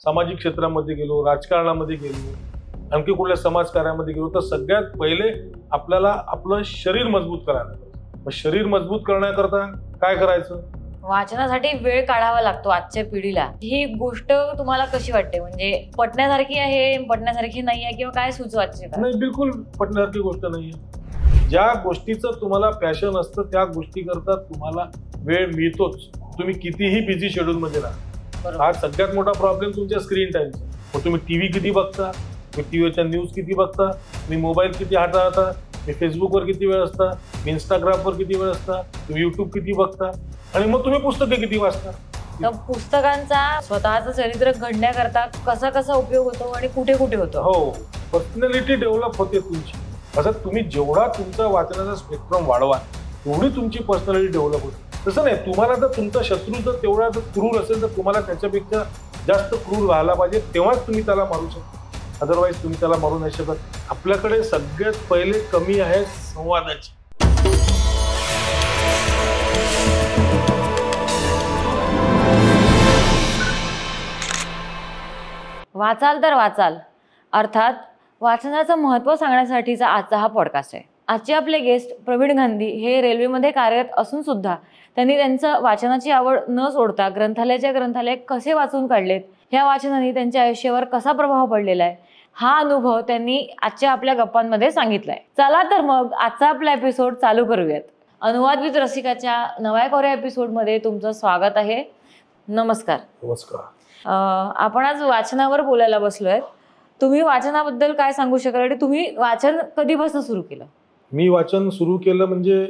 सामाजिक क्षेत्रामध्ये गेलो, राजकारणामध्ये गेलो, आणखी कुठल्या समाजकार्यामध्ये गेलो, तर सगळ्यात पहिले आपल्याला आपलं शरीर मजबूत करायला पाहिजे. मग शरीर मजबूत करण्याकरता काय करायचं? वाचनासाठी वेळ काढावा लागतो आजच्या पिढीला. ही गोष्ट तुम्हाला कशी वाटते? म्हणजे पटण्यासारखी आहे, पटण्यासारखी नाही आहे, किंवा काय सुचवायचे? नाही, बिलकुल पटण्यासारखी गोष्ट नाहीये. ज्या गोष्टीचं तुम्हाला पॅशन असतं त्या गोष्टी करता तुम्हाला वेळ मिळतोच, तुम्ही कितीही बिझी शेड्यूल मध्ये राहा. हा सगळ्यात मोठा प्रॉब्लेम तुमच्या स्क्रीन टाइमचा. मग तुम्ही टीव्ही किती बघता, तुम्ही टीव्हीवरच्या न्यूज किती बघता, तुम्ही मोबाईल किती हाताळता, तुम्ही फेसबुकवर किती वेळ असता, इंस्टाग्रामवर किती वेळ असता, तुम्ही युट्यूब किती बघता, आणि मग तुम्ही पुस्तके किती वाचता. तर पुस्तकांचा स्वतःचं चरित्र घडण्याकरता कसा कसा उपयोग होतो आणि कुठे कुठे होतो? हो, पर्सनॅलिटी डेव्हलप होते तुमची. असं तुम्ही जेवढा तुमचा वाचनाचा स्पेक्ट्रम वाढवा तेवढी तुमची पर्सनॅलिटी डेव्हलप होते. तसं नाही, तुम्हाला जर तुमचा शत्रू जर तेवढा जर क्रूर असेल तर तुम्हाला त्याच्यापेक्षा जास्त क्रूर व्हायला पाहिजे, तेव्हाच तुम्ही त्याला मारू शकता. अदरवाईज तुम्ही त्याला मारू नाही शकत. आपल्याकडे सगळ्यात पहिले कमी आहे संवादाची. वाचाल तर वाचाल, अर्थात वाचनाचं महत्त्व सांगण्यासाठीचा आजचा हा पॉडकास्ट आहे. आजचे आपले गेस्ट प्रवीण गांधी हे रेल्वेमध्ये कार्यरत असून सुद्धा त्यांनी त्यांचं वाचनाची आवड न सोडता ग्रंथालय कसे वाचून काढलेत, ह्या वाचनाने त्यांच्या आयुष्यावर कसा प्रभाव पडलेला आहे, हा अनुभव त्यांनी आजच्या आपल्या गप्पांमध्ये सांगितलाय. चला तर मग आजचा आपला एपिसोड चालू करूयात. अनुवाद विथ रसिकाच्या नव्या कोऱ्या एपिसोडमध्ये तुमचं स्वागत आहे. नमस्कार. नमस्कार. आपण आज वाचनावर बोलायला बसलोय. तुम्ही वाचनाबद्दल काय सांगू शकाल आणि तुम्ही वाचन कधीपासून सुरू केलं? मी वाचन सुरू केलं म्हणजे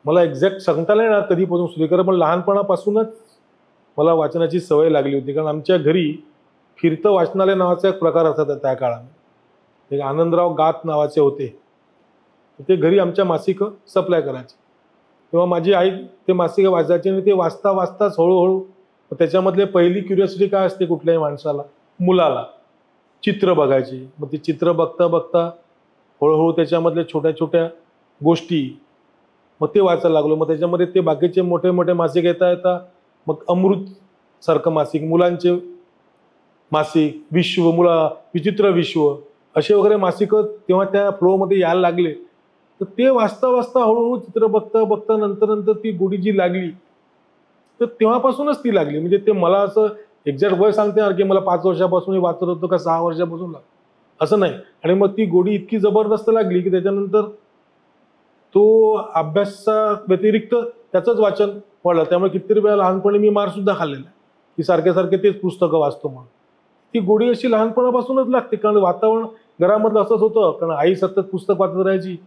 मला एक्झॅक्ट सांगता नाही येणार कधीपासून सुरू केलं, पण लहानपणापासूनच मला वाचनाची सवय लागली होती. कारण आमच्या घरी फिरतं वाचनालय नावाचा एक प्रकार असायचा त्या काळात. एक आनंदराव गात नावाचे होते, ते घरी आमच्या मासिकं सप्लाय करायचे. तेव्हा माझी आई ते मासिकं वाचायची आणि ते वाचता वाचताच हळूहळू त्याच्यामधले पहिली क्युरिओसिटी काय असते कुठल्याही माणसाला, मुलाला, चित्र बघायची. मग ते चित्र बघता बघता हळूहळू त्याच्यामधल्या छोट्या छोट्या गोष्टी मग ते वाचायला लागलो. मग त्याच्यामध्ये ते बाकीचे मोठे मोठे मासिक येता येता मग अमृत सारखं मासिक, मुलांचे मासिक, विश्व, विचित्र विश्व, असे वगैरे मासिकं तेव्हा त्या फ्लोमध्ये यायला लागले. तर ते वाचता वाचता हळूहळू चित्र बघता बघता नंतर ती गोडी जी लागली तर तेव्हापासूनच ती लागली. म्हणजे ते मला असं एक्झॅक्ट वय सांगते की मला 5 वर्षापासून वाचत होतो का 6 वर्षापासून असं नाही. आणि मग ती गोडी इतकी जबरदस्त लागली की त्याच्यानंतर तो अभ्यासा व्यतिरिक्त त्याचंच वाचन वाढलं. त्यामुळे कितीतरी वेळा लहानपणी मी मार सुद्धा खाल्लेला आहे की सारखे सारखे तेच पुस्तकं वाचतो म्हणून. ती गोडी अशी लहानपणापासूनच लागते. कारण वातावरण घरामधलं असंच होतं. कारण आई सतत पुस्तक वाचत राहायची,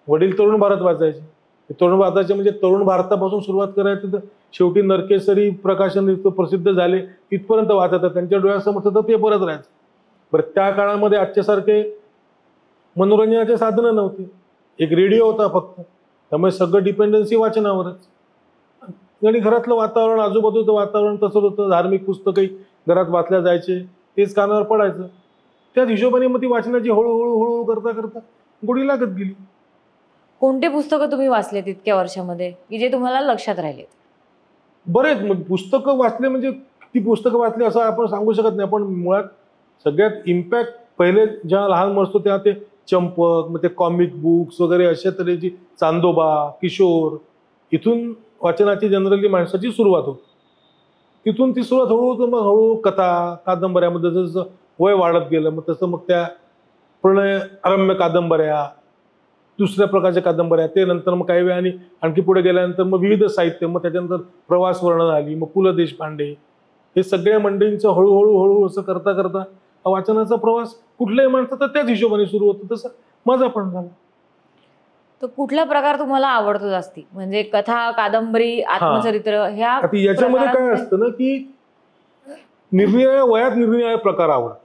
वडील तरुण भारत वाचायचे. तरुण भारताचे म्हणजे तरुण भारतापासून सुरुवात करायची तर शेवटी नरकेसरी प्रकाशन प्रसिद्ध झाले तिथपर्यंत वाचतात. त्यांच्या डोळ्यासमोर तर पेपरच राहायचं. बरं, त्या काळामध्ये आजच्यासारखे मनोरंजनाचे साधनं नव्हते. एक रेडिओ होता फक्त, त्यामुळे सगळं डिपेंडन्सी वाचनावरच. आणि घरातलं वातावरण, आजूबाजूचं वातावरण तसंच होतं. धार्मिक पुस्तकही घरात वाचल्या जायचे, तेच कानावर पडायचं. त्याच हिशोबाने मग ती वाचनाची हळूहळू करता करता गोडी लागत गेली. कोणती पुस्तकं तुम्ही वाचले इतक्या वर्षामध्ये की जे तुम्हाला लक्षात राहिलेत? बरेच पुस्तकं वाचले म्हणजे ती पुस्तकं वाचली असं आपण सांगू शकत नाही. पण मुळात सगळ्यात इम्पॅक्ट पहिले ज्या लहान असतो त्या ते चंपक, मग ते कॉमिक बुक्स वगैरे अशा तऱ्हेची, चांदोबा, किशोर, इथून वाचनाची जनरली माणसाची सुरुवात होती. तिथून ती सुरुवात हळूहळू मग हळूहळू कथा, कादंबऱ्यामध्ये जसं वय वाढत गेलं मग तसं मग त्या प्रणय अरम्य कादंबऱ्या, दुसऱ्या प्रकारच्या कादंबऱ्या, ते नंतर मग काही वेळाने आणखी पुढे गेल्यानंतर मग विविध साहित्य, मग त्याच्यानंतर प्रवास वर्णन आली, मग पु ल देशपांडे, हे सगळ्या मंडळींचं हळूहळू असं करता करता वाचनाचा प्रवास कुठल्याही माणसाचा त्याच हिशोबाने सुरू होतो. तसं माझा पण झाला. तर कुठला प्रकार तुम्हाला आवडतो जास्ती? म्हणजे कथा, कादंबरी, आत्मचरित्र, ह्या याच्यामध्ये काय असतं ना की निरनिराळ्या वयात निरनिराळे प्रकार आवडतात.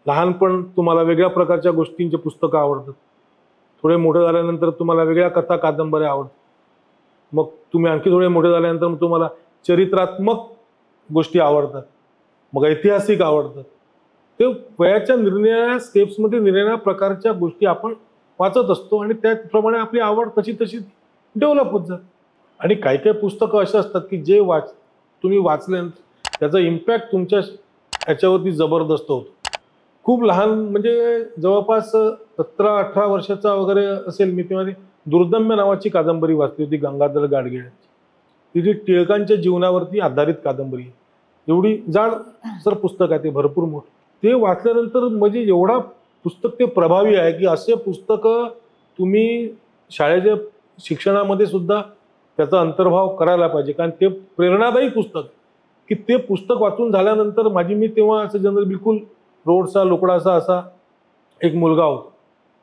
लहानपण तुम्हाला वेगळ्या प्रकारच्या गोष्टींचे पुस्तकं आवडतात. थोडे मोठे झाल्यानंतर तुम्हाला वेगळ्या कथा, कादंबऱ्या आवडतात. मग तुम्ही आणखी थोडे मोठे झाल्यानंतर मग तुम्हाला चरित्रात्मक गोष्टी आवडतात, मग ऐतिहासिक आवडतात. ते वयाच्या निरनिराळ्या स्टेप्समध्ये निरनिराळ्या प्रकारच्या गोष्टी आपण वाचत असतो आणि त्याप्रमाणे आपली आवड तशी डेव्हलप होत जाते. आणि काही काही पुस्तकं अशी असतात की जे तुम्ही वाचल्यानंतर त्याचा इम्पॅक्ट तुमच्या ह्याच्यावरती जबरदस्त होतो. खूप लहान म्हणजे जवळपास 17-18 वर्षाचा वगैरे असेल मी, तेव्हा ती दुर्दम्य नावाची कादंबरी वाचली होती गंगाधर गाडगे यांची. ती जी टिळकांच्या जीवनावरती आधारित कादंबरी आहे. एवढी जाड सर पुस्तक आहे ते, भरपूर मोठं. ते वाचल्यानंतर म्हणजे एवढा पुस्तक ते प्रभावी आहे की असे पुस्तकं तुम्ही शाळेच्या शिक्षणामध्ये सुद्धा त्याचा अंतर्भाव करायला पाहिजे. कारण ते प्रेरणादायी पुस्तक की ते पुस्तक वाचून झाल्यानंतर मी तेव्हा असं जनरल बिलकुल रोडचा लोकडाचा असा एक मुलगा होता.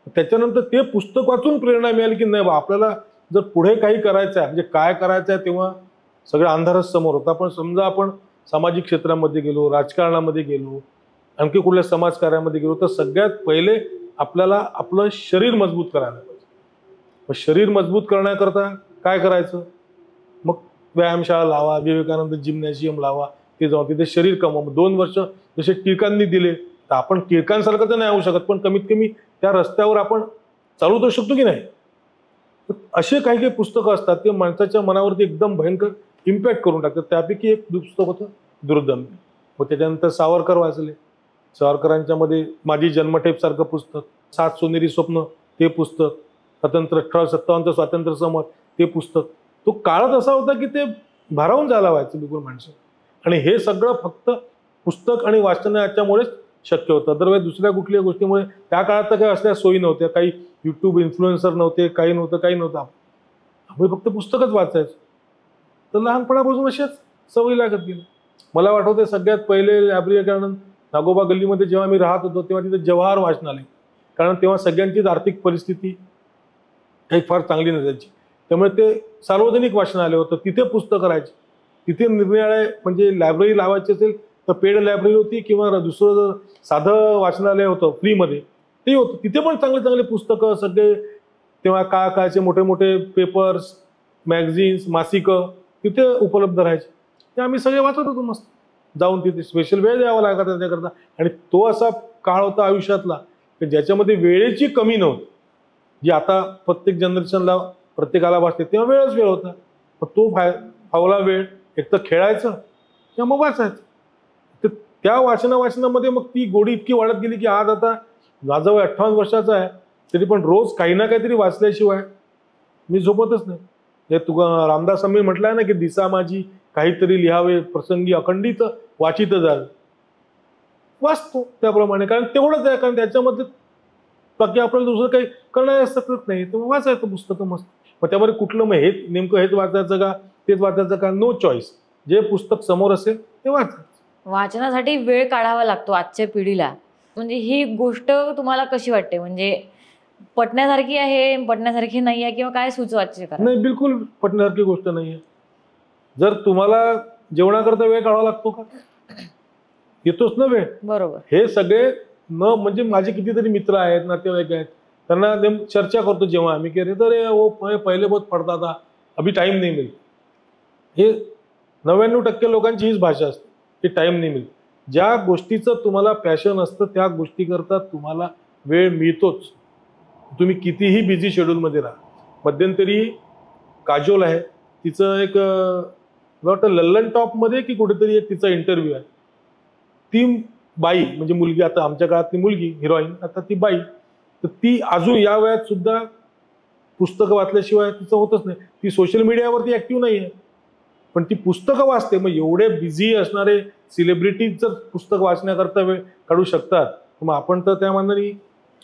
त्याच्यानंतर ते पुस्तक वाचून प्रेरणा मिळाली की नाही बा, आपल्याला जर पुढे काही करायचं आहे, म्हणजे काय करायचं आहे, तेव्हा सगळं अंधारच समोर होता. पण समजा आपण सामाजिक क्षेत्रामध्ये गेलो, राजकारणामध्ये गेलो, आणखी कुठल्या समाजकार्यामध्ये गेलो, तर सगळ्यात पहिले आपल्याला आपलं शरीर मजबूत करायला पाहिजे. मग शरीर मजबूत करण्याकरता काय करायचं? मग व्यायामशाळा लावा, विवेकानंद जिम्नॅशियम लावा, ते जाऊन तिथे शरीर कमवा. 2 वर्ष जसे टिळकांनी दिले, तर आपण टिळकांसारखं तर नाही होऊ शकत, पण कमीत कमी त्या रस्त्यावर आपण चालू तर शकतो की नाही. असे काही काही पुस्तकं असतात ते माणसाच्या मनावरती एकदम भयंकर इम्पॅक्ट करून टाकतात. त्यापैकी एक पुस्तक होतं दुर्दम्य. मग त्याच्यानंतर सावरकर वाचले. सावरकरांच्या मध्ये माझी जन्मठेप सारखं पुस्तक, 7 सोनेरी स्वप्न ते पुस्तक, स्वतंत्र 1857 स्वातंत्र्य समर ते पुस्तक. तो काळच असा होता की ते भारावून जायला व्हायचं बिलकुल माणसं. आणि हे सगळं फक्त पुस्तक आणि वाचनाच्यामुळेच शक्य होतं. अदरवाईज दुसऱ्या कुठल्या गोष्टीमुळे त्या काळात तर काही असल्या सोयी नव्हत्या, काही यूट्यूब इन्फ्लुएन्सर नव्हते, काही नव्हतं. आम्ही फक्त पुस्तकच वाचायचो. तर लहानपणापासून अशाच सवयी लागत गेल्या. मला आठवते सगळ्यात पहिले लायब्ररी कारण नागोबा गल्लीमध्ये जेव्हा मी राहत होतो तेव्हा तिथे जवाहर वाचनालय, कारण तेव्हा सगळ्यांचीच आर्थिक परिस्थिती काही फार चांगली नसायची. त्यामुळे ते सार्वजनिक वाचनालय होतं, तिथे पुस्तकं राहायची. तिथे निरनिराळे म्हणजे लायब्ररी लावायची असेल तर पेड लायब्ररी होती किंवा दुसरं साधं वाचनालय होतं फ्रीमध्ये, ते होतं. तिथे पण चांगले चांगले पुस्तकं सगळे तेव्हा काळाचे मोठे मोठे पेपर्स, मॅगझिन्स, मासिकं तिथे उपलब्ध राहायचे. ते आम्ही सगळे वाचत होतो मस्त जाऊन. तिथे स्पेशल वेळ द्यावा लागायचा त्याच्याकरता. आणि तो असा काळ होता आयुष्यातला की ज्याच्यामध्ये वेळेची कमी नव्हती, जी आता प्रत्येक जनरेशनला प्रत्येकाला वाचते. तेव्हा वेळ होता. मग तो फावला वेळ एक तर खेळायचं किंवा मग वाचायचं. तर त्या वाचनामध्ये मग ती गोडी इतकी वाढत गेली की आज आता माझा वय 58 वर्षाचा आहे, तरी पण रोज काही ना काहीतरी वाचल्याशिवाय मी झोपतच नाही. हे रामदास स्वामी म्हटलंय ना की दिसा माझी काहीतरी लिहावे, प्रसंगी अखंडित वाचित जावे. वाचतो त्याप्रमाणे, कारण तेवढंच आहे. कारण त्याच्यामध्ये बाकी आपल्याला दुसरं काही करण्यासारखं नाही. तर वाचायचं पुस्तकं मस्त. मग त्यामध्ये कुठलं मग हेच वाचायचं का तेच वाचायचं का, नो चॉईस. जे पुस्तक समोर असेल ते वाचायचं. वाचनासाठी वेळ काढावा लागतो आजच्या पिढीला. म्हणजे ही गोष्ट तुम्हाला कशी वाटते? म्हणजे पटण्यासारखी आहे, पटण्यासारखी नाही आहे, किंवा काय सुचवायचे? नाही, बिलकुल पटण्यासारखी गोष्ट नाही आहे. जर तुम्हाला जेवणाकरता वेळ काढावा लागतो का? येतोच ना वेळ. बरोबर. हे सगळे म्हणजे माझे कितीतरी मित्र आहेत, नातेवाईक आहेत, त्यांना चर्चा करतो जेव्हा आम्ही की अरे वो पहिले बहुत पडता था, अभी टाइम नहीं मिळत. हे 99% लोकांची हीच भाषा असते की टाइम नाही मिळत. ज्या गोष्टीचं तुम्हाला पॅशन असतं त्या गोष्टीकरता तुम्हाला वेळ मिळतोच. तुम्ही कितीही बिझी शेड्यूलमध्ये राहा. मध्यंतरी काजोल आहे, तिचं एक वाटतं लल्लन टॉपमध्ये की कुठेतरी एक तिचा इंटरव्ह्यू आहे. ती बाई म्हणजे मुलगी, आता आमच्या काळात ती मुलगी हिरोईन, आता ती बाई, तर ती अजून या वयात सुद्धा पुस्तकं वाचल्याशिवाय तिचं होतच नाही. ती सोशल मीडियावरती ऍक्टिव्ह नाही आहे, पण ती पुस्तकं वाचते. मग एवढे बिझी असणारे सेलिब्रिटीज जर पुस्तक वाचण्याकरता वेळ काढू शकतात, मग आपण तर त्या मानाने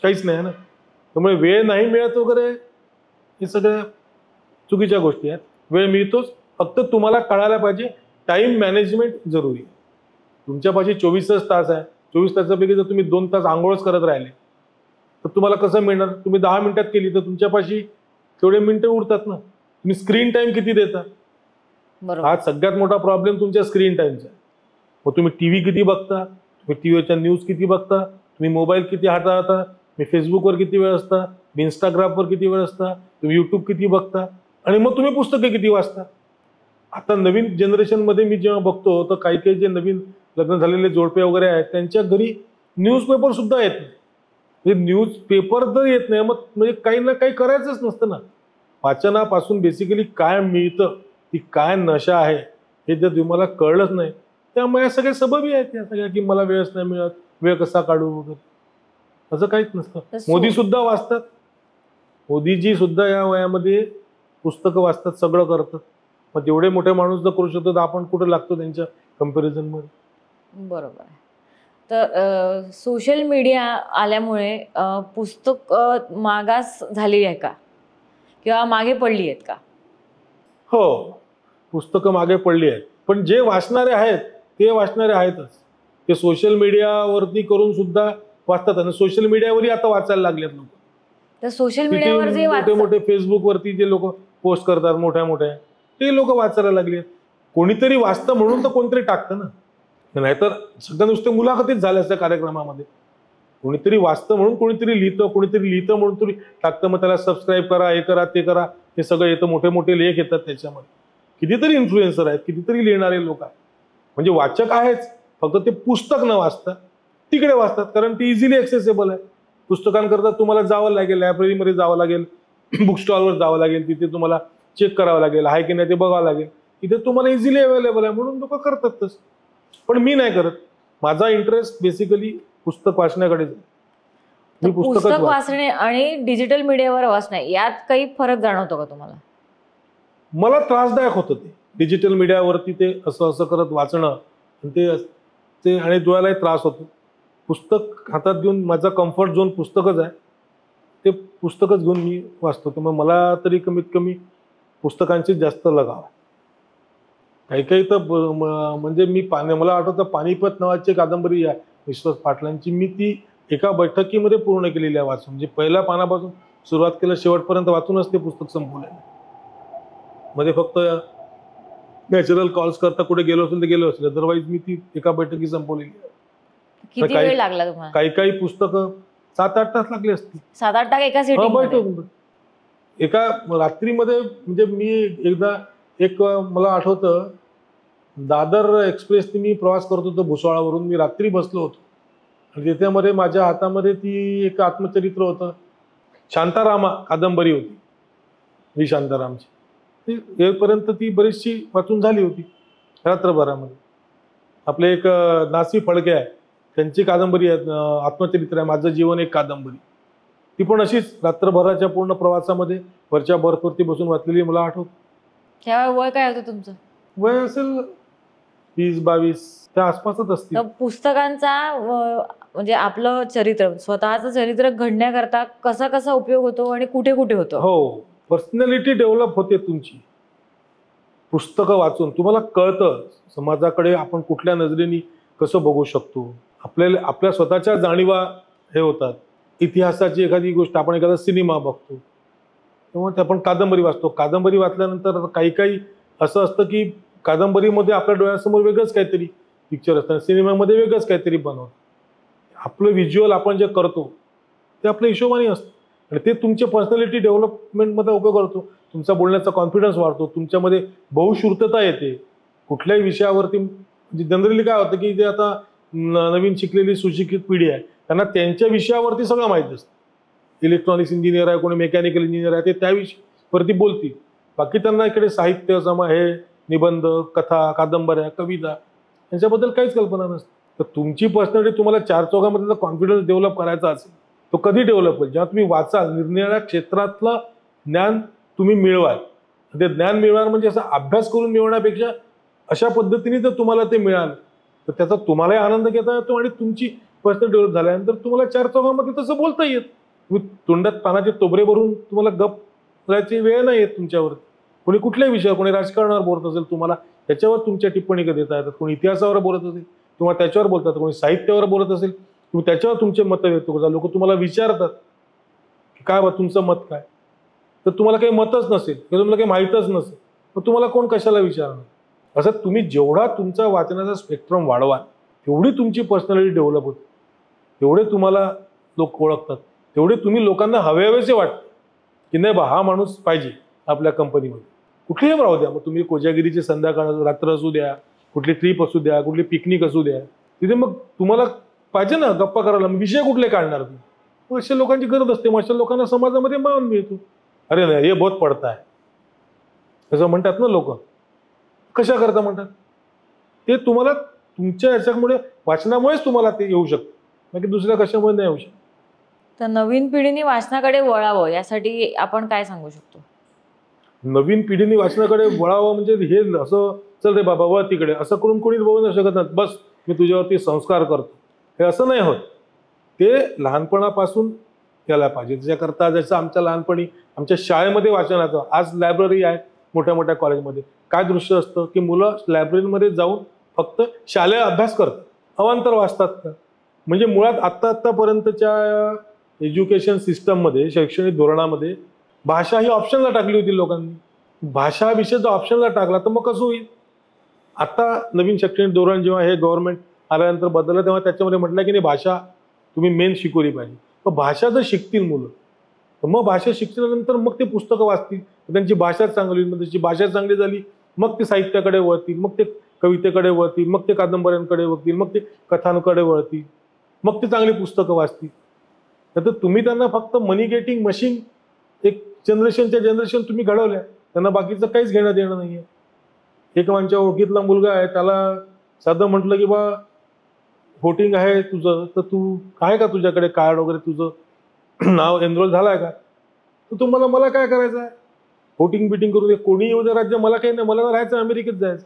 काहीच नाही ना. त्यामुळे वेळ नाही मिळत वगैरे हे सगळ्या चुकीच्या गोष्टी आहेत. वेळ मिळतोच, फक्त तुम्हाला कळायला पाहिजे टाइम मॅनेजमेंट जरुरी आहे. तुमच्यापाशी 24 तास आहे. 24 तासापैकी जर तुम्ही 2 तास आंघोळच करत राहिले तर तुम्हाला कसं मिळणार? तुम्ही 10 मिनिटात केली तर तुमच्यापाशी तेवढे मिनिटं उरतात ना. तुम्ही स्क्रीन टाइम किती देता? हा सगळ्यात मोठा प्रॉब्लेम तुमच्या स्क्रीन टाइमचा आहे. मग तुम्ही टीव्ही किती बघता, तुम्ही टीव्हीवरच्या न्यूज किती बघता, तुम्ही मोबाईल किती हाताळता, तुम्ही फेसबुकवर किती वेळ असता, तुम्ही इंस्टाग्रामवर किती वेळ असता, तुम्ही युट्यूब किती बघता, आणि मग तुम्ही पुस्तकं किती वाचता. आता नवीन जनरेशनमध्ये मी जेव्हा बघतो तर काही काही जे नवीन लग्न झालेले जोडपे वगैरे आहेत त्यांच्या घरी न्यूजपेपर सुद्धा येत नाही. म्हणजे न्यूजपेपर जर येत नाही मग म्हणजे काही ना काही करायचंच नसतं ना. वाचनापासून बेसिकली काय मिळतं, ती काय नशा आहे हे जर तुम्हाला कळलंच नाही त्यामुळे या सगळ्या सबबी आहेत या सगळ्या, की मला वेळच नाही मिळत, वेळ कसा काढू वगैरे, असं काहीच नसतं. मोदी सुद्धा वाचतात, मोदीजी सुद्धा या वयामध्ये पुस्तकं वाचतात, सगळं करतात. मग जेवढे मोठे माणूस जर करू शकतो तर आपण कुठे लागतो त्यांच्या कंपॅरिझन मध्ये. बरोबर आहे. तर सोशल मीडिया आल्यामुळे पुस्तक मागास झाली आहे का, किंवा मागे पडली आहेत का? हो, पुस्तकं मागे पडली आहेत, पण जे वाचणारे आहेत ते वाचणारे आहेतच. ते सोशल मीडियावरती करून सुद्धा वाचतात, आणि सोशल मीडियावरही आता वाचायला लागलेत लोक. तर सोशल मीडियावर जे मोठे मोठे फेसबुकवरती जे लोक पोस्ट करतात मोठ्या मोठ्या, ते लोक वाचायला लागले. कोणीतरी वाचतं म्हणून तर कोणतरी टाकतं ना, नाहीतर सगळ्या नुसते मुलाखतीच झाल्या त्या कार्यक्रमामध्ये. कोणीतरी वाचतं म्हणून कोणीतरी लिहितं म्हणून तरी टाकतं. मग त्याला सबस्क्राईब करा, हे करा, ते करा, हे सगळं येतं, मोठे मोठे लेख येतात त्याच्यामध्ये. कितीतरी इन्फ्लुएन्सर आहेत, कितीतरी लिहिणारे लोक आहेत. म्हणजे वाचक आहेच, फक्त ते पुस्तक न वाचता तिकडे वाचतात, कारण ती इझिली ऍक्सेसेबल आहे. पुस्तकांकरता तुम्हाला जावं लागेल, लायब्ररीमध्ये जावं लागेल, बुक स्टॉलवर जावं लागेल, तिथे तुम्हाला चेक करावं लागेल, आहे की नाही ते बघावं लागेल. इथे तुम्हाला इझिली अवेलेबल आहे म्हणून लोक करतात तसं. पण मी नाही करत. माझा इंटरेस्ट बेसिकली पुस्तक वाचण्याकडे. मी पुस्तक वाचणे आणि डिजिटल मीडियावर वाचणे यात काही फरक जाणवतो का तुम्हाला? मला त्रासदायक होतं ते डिजिटल मीडियावरती ते असं असं करत वाचणं, ते आणि डोळ्यालाही त्रास होतो. पुस्तक हातात घेऊन माझा कम्फर्ट झोन पुस्तकच आहे, ते पुस्तकच घेऊन मी वाचतो. तर मग मला तरी कमीत कमी पुस्तकांची जास्त लगाव. काही काही तर म्हणजे मला आठवतं पानिपत नावाची कादंबरी आहे विश्वास पाटलांची, मी ती एका बैठकीमध्ये पूर्ण केलेली आहे वाचून. म्हणजे पहिल्या पानापासून सुरुवात केलं, शेवटपर्यंत वाचूनच ते पुस्तक संपवलं. मध्ये फक्त नॅचरल कॉल्स करता कुठे गेलो असेल तर गेलो असेल, अदरवाईज मी ती एका बैठकी संपवलेली आहे. किती वेळ लागला तुम्हाला? काही पुस्तकं 7-8 तास लागले असतील. 7-8 तास एका सिटिंग? एका रात्रीमध्ये. म्हणजे मी एकदा मला आठवतं, दादर एक्सप्रेसने मी प्रवास करत होतो भुसावळावरून. मी रात्री बसलो होतो आणि त्याच्यामध्ये माझ्या हातामध्ये ती एक आत्मचरित्र होतं, शांतारामा कादंबरी होती, व्ही शांतारामची. येपर्यंत ती बरीचशी वाचून झाली होती रात्रभरामध्ये. आपले एक नासी फडके आहे, त्यांची कादंबरी आहे, आत्मचरित्र आहे, माझं जीवन एक कादंबरी. ती पण अशीच रात्रभराच्या पूर्ण प्रवासामध्ये वरच्या बर्थवरती बसून वाचलेली मला आठवतं. त्यावेळी वय काय होतं तुमचं? वय असेल 20-22 त्या आसपासच असतील. पुस्तकांचा म्हणजे आपलं चरित्र, स्वतःचं चरित्र घडण्याकरता कसा कसा उपयोग होतो आणि कुठे कुठे होतो? हो, पर्सनॅलिटी डेव्हलप होते तुमची. पुस्तकं वाचून तुम्हाला कळतं समाजाकडे आपण कुठल्या नजरेने कसं बघू शकतो. आपल्या स्वतःच्या जाणीवा हे होतात. इतिहासाची एखादी गोष्ट, आपण एखादा सिनेमा बघतो तेव्हा आपण कादंबरी वाचतो. कादंबरी वाचल्यानंतर काही असं असतं की कादंबरीमध्ये आपल्या डोळ्यासमोर वेगळंच काहीतरी पिक्चर असतं, सिनेमामध्ये वेगळंच काहीतरी बनवतं. आपलं व्हिज्युअल आपण जे करतो ते आपल्या हिशोबाने असतं, आणि ते तुमच्या पर्सनॅलिटी डेव्हलपमेंटमध्ये उपयोग करतो. तुमचा बोलण्याचा कॉन्फिडन्स वाढतो, तुमच्यामध्ये बहुश्रुतता येते कुठल्याही विषयावरती. म्हणजे जनरली काय होतं की जे आता नवीन शिकलेली सुशिक्षित पिढी आहे, त्यांना त्यांच्या विषयावरती सगळं माहिती असतं. इलेक्ट्रॉनिक्स इंजिनियर आहे, कोणी मेकॅनिकल इंजिनियर आहे, ते त्या विषयावरती बोलतील. बाकी त्यांना इकडे साहित्य, हे निबंध, कथा, कादंबऱ्या, कविता यांच्याबद्दल काहीच कल्पना नसते. तर तुमची पर्सनॅलिटी, तुम्हाला चार चौघांमध्ये कॉन्फिडन्स डेव्हलप करायचा असेल तो कधी डेव्हलप होईल? जेव्हा तुम्ही वाचाल, निरनिराळ्या क्षेत्रातलं ज्ञान तुम्ही मिळवाल. ते ज्ञान मिळणार म्हणजे असा अभ्यास करून मिळवण्यापेक्षा अशा पद्धतीने जर तुम्हाला ते मिळालं तर त्याचा तुम्हालाही आनंद घेता येतो, आणि तुमची पर्सनॅलिटी डेव्हलप झाल्यानंतर तुम्हाला चार चौघांमध्ये तसं बोलता येत. तुम्ही तोंडात पानाचे तोबरे भरून तुम्हाला गप करायची वेळ नाही येत तुमच्यावर. कोणी कुठल्याही विषयावर, कोणी राजकारणावर बोलत असेल तुम्हाला त्याच्यावर तुमच्या टिप्पणी देता येतात. कोणी इतिहासावर बोलत असेल तुम्हाला त्याच्यावर बोलतात. कोणी साहित्यावर बोलत असेल तुम्ही त्याच्यावर तुमचे मतं व्यक्त करता. लोक तुम्हाला विचारतात की काय बा तुमचं मत काय, तर तुम्हाला काही मतच नसेल किंवा तुम्हाला काही माहीतच नसेल, मग तुम्हाला कोण कशाला विचारणार. असं तुम्ही जेवढा तुमचा वाचनाचा स्पेक्ट्रम वाढवाल तेवढी तुमची पर्सनॅलिटी डेव्हलप होते, तेवढे तुम्हाला लोक ओळखतात, तेवढे तुम्ही लोकांना हवेसे वाटते की नाही बा हा माणूस पाहिजे आपल्या कंपनीमध्ये. कुठेही राहू द्या, मग तुम्ही कोजागिरीची संध्याकाळ रात्र असू द्या, कुठली ट्रिप असू द्या, कुठली पिकनिक असू द्या, तिथे मग तुम्हाला पाहिजे ना गप्पा करायला, विषय कुठले काढणार तुम्ही. मग अशा लोकांची गरज असते. मग अशा लोकांना समाजामध्ये मान मिळतो. अरे नाही हे बहुत पडता आहे असं म्हणतात ना लोक. कशा करता म्हणतात ते तुम्हाला तुमच्या याच्यामुळे वाचनामुळेच तुम्हाला ते येऊ शकतं, बाकी दुसऱ्या कशामुळे नाही येऊ शकत. तर नवीन पिढीने वाचनाकडे वळावं यासाठी आपण काय सांगू शकतो? नवीन पिढीने वाचनाकडे वळावं म्हणजे हे असं चल रे बाबा वळ तिकडे असं करून कोणीच बघू नाही शकत नाही, बस मी तुझ्यावरती संस्कार करतो, हे असं नाही होत. ते लहानपणापासून यायला पाहिजे. त्याच्याकरता जसं आमच्या लहानपणी आमच्या शाळेमध्ये वाचनाचं, आज लायब्ररी आहे मोठ्या मोठ्या कॉलेजमध्ये, काय दृश्य असतं की मुलं लायब्ररीमध्ये जाऊन फक्त शालेय अभ्यास करतात, अवांतर वाचतात का? म्हणजे मुळात आत्तापर्यंतच्या एज्युकेशन सिस्टममध्ये, शैक्षणिक धोरणामध्ये भाषा ही ऑप्शनला टाकली होती लोकांनी. भाषा हा विषय जर ऑप्शनला टाकला तर मग कसं होईल? आता नवीन शैक्षणिक धोरण जेव्हा हे गव्हर्नमेंट आल्यानंतर बदललं तेव्हा त्याच्यामध्ये म्हटलं की नाही भाषा तुम्ही मेन शिकवली पाहिजे. मग भाषा जर शिकतील मुलं तर मग भाषा शिकल्यानंतर मग ते पुस्तकं वाचतील, त्यांची भाषा चांगली होईल. मग त्याची भाषा चांगली झाली मग ते साहित्याकडे वळतील, मग ते कवितेकडे वळतील, मग ते कादंबऱ्यांकडे वळतील, मग ते कथांकडे वळतील, मग ते चांगली पुस्तकं वाचतील. तर तुम्ही त्यांना फक्त मनी गेटिंग मशीन एक जनरेशन तुम्ही घडवल्या, त्यांना बाकीचं काहीच घेणं देणं नाही आहे. एक माझ्या ओळखीतला मुलगा आहे, त्याला साधं म्हटलं की बा व्होटिंग आहे तुझं, तर तू आहे का तुझ्याकडे कार्ड वगैरे, तुझं नाव एनरोल झालाय का? तर तुम्हाला मला काय करायचं आहे, व्होटिंग बिटिंग करून दे, कोणी येऊ दे राज्य, मला काही नाही, मला राहायचं अमेरिकेत जायचं.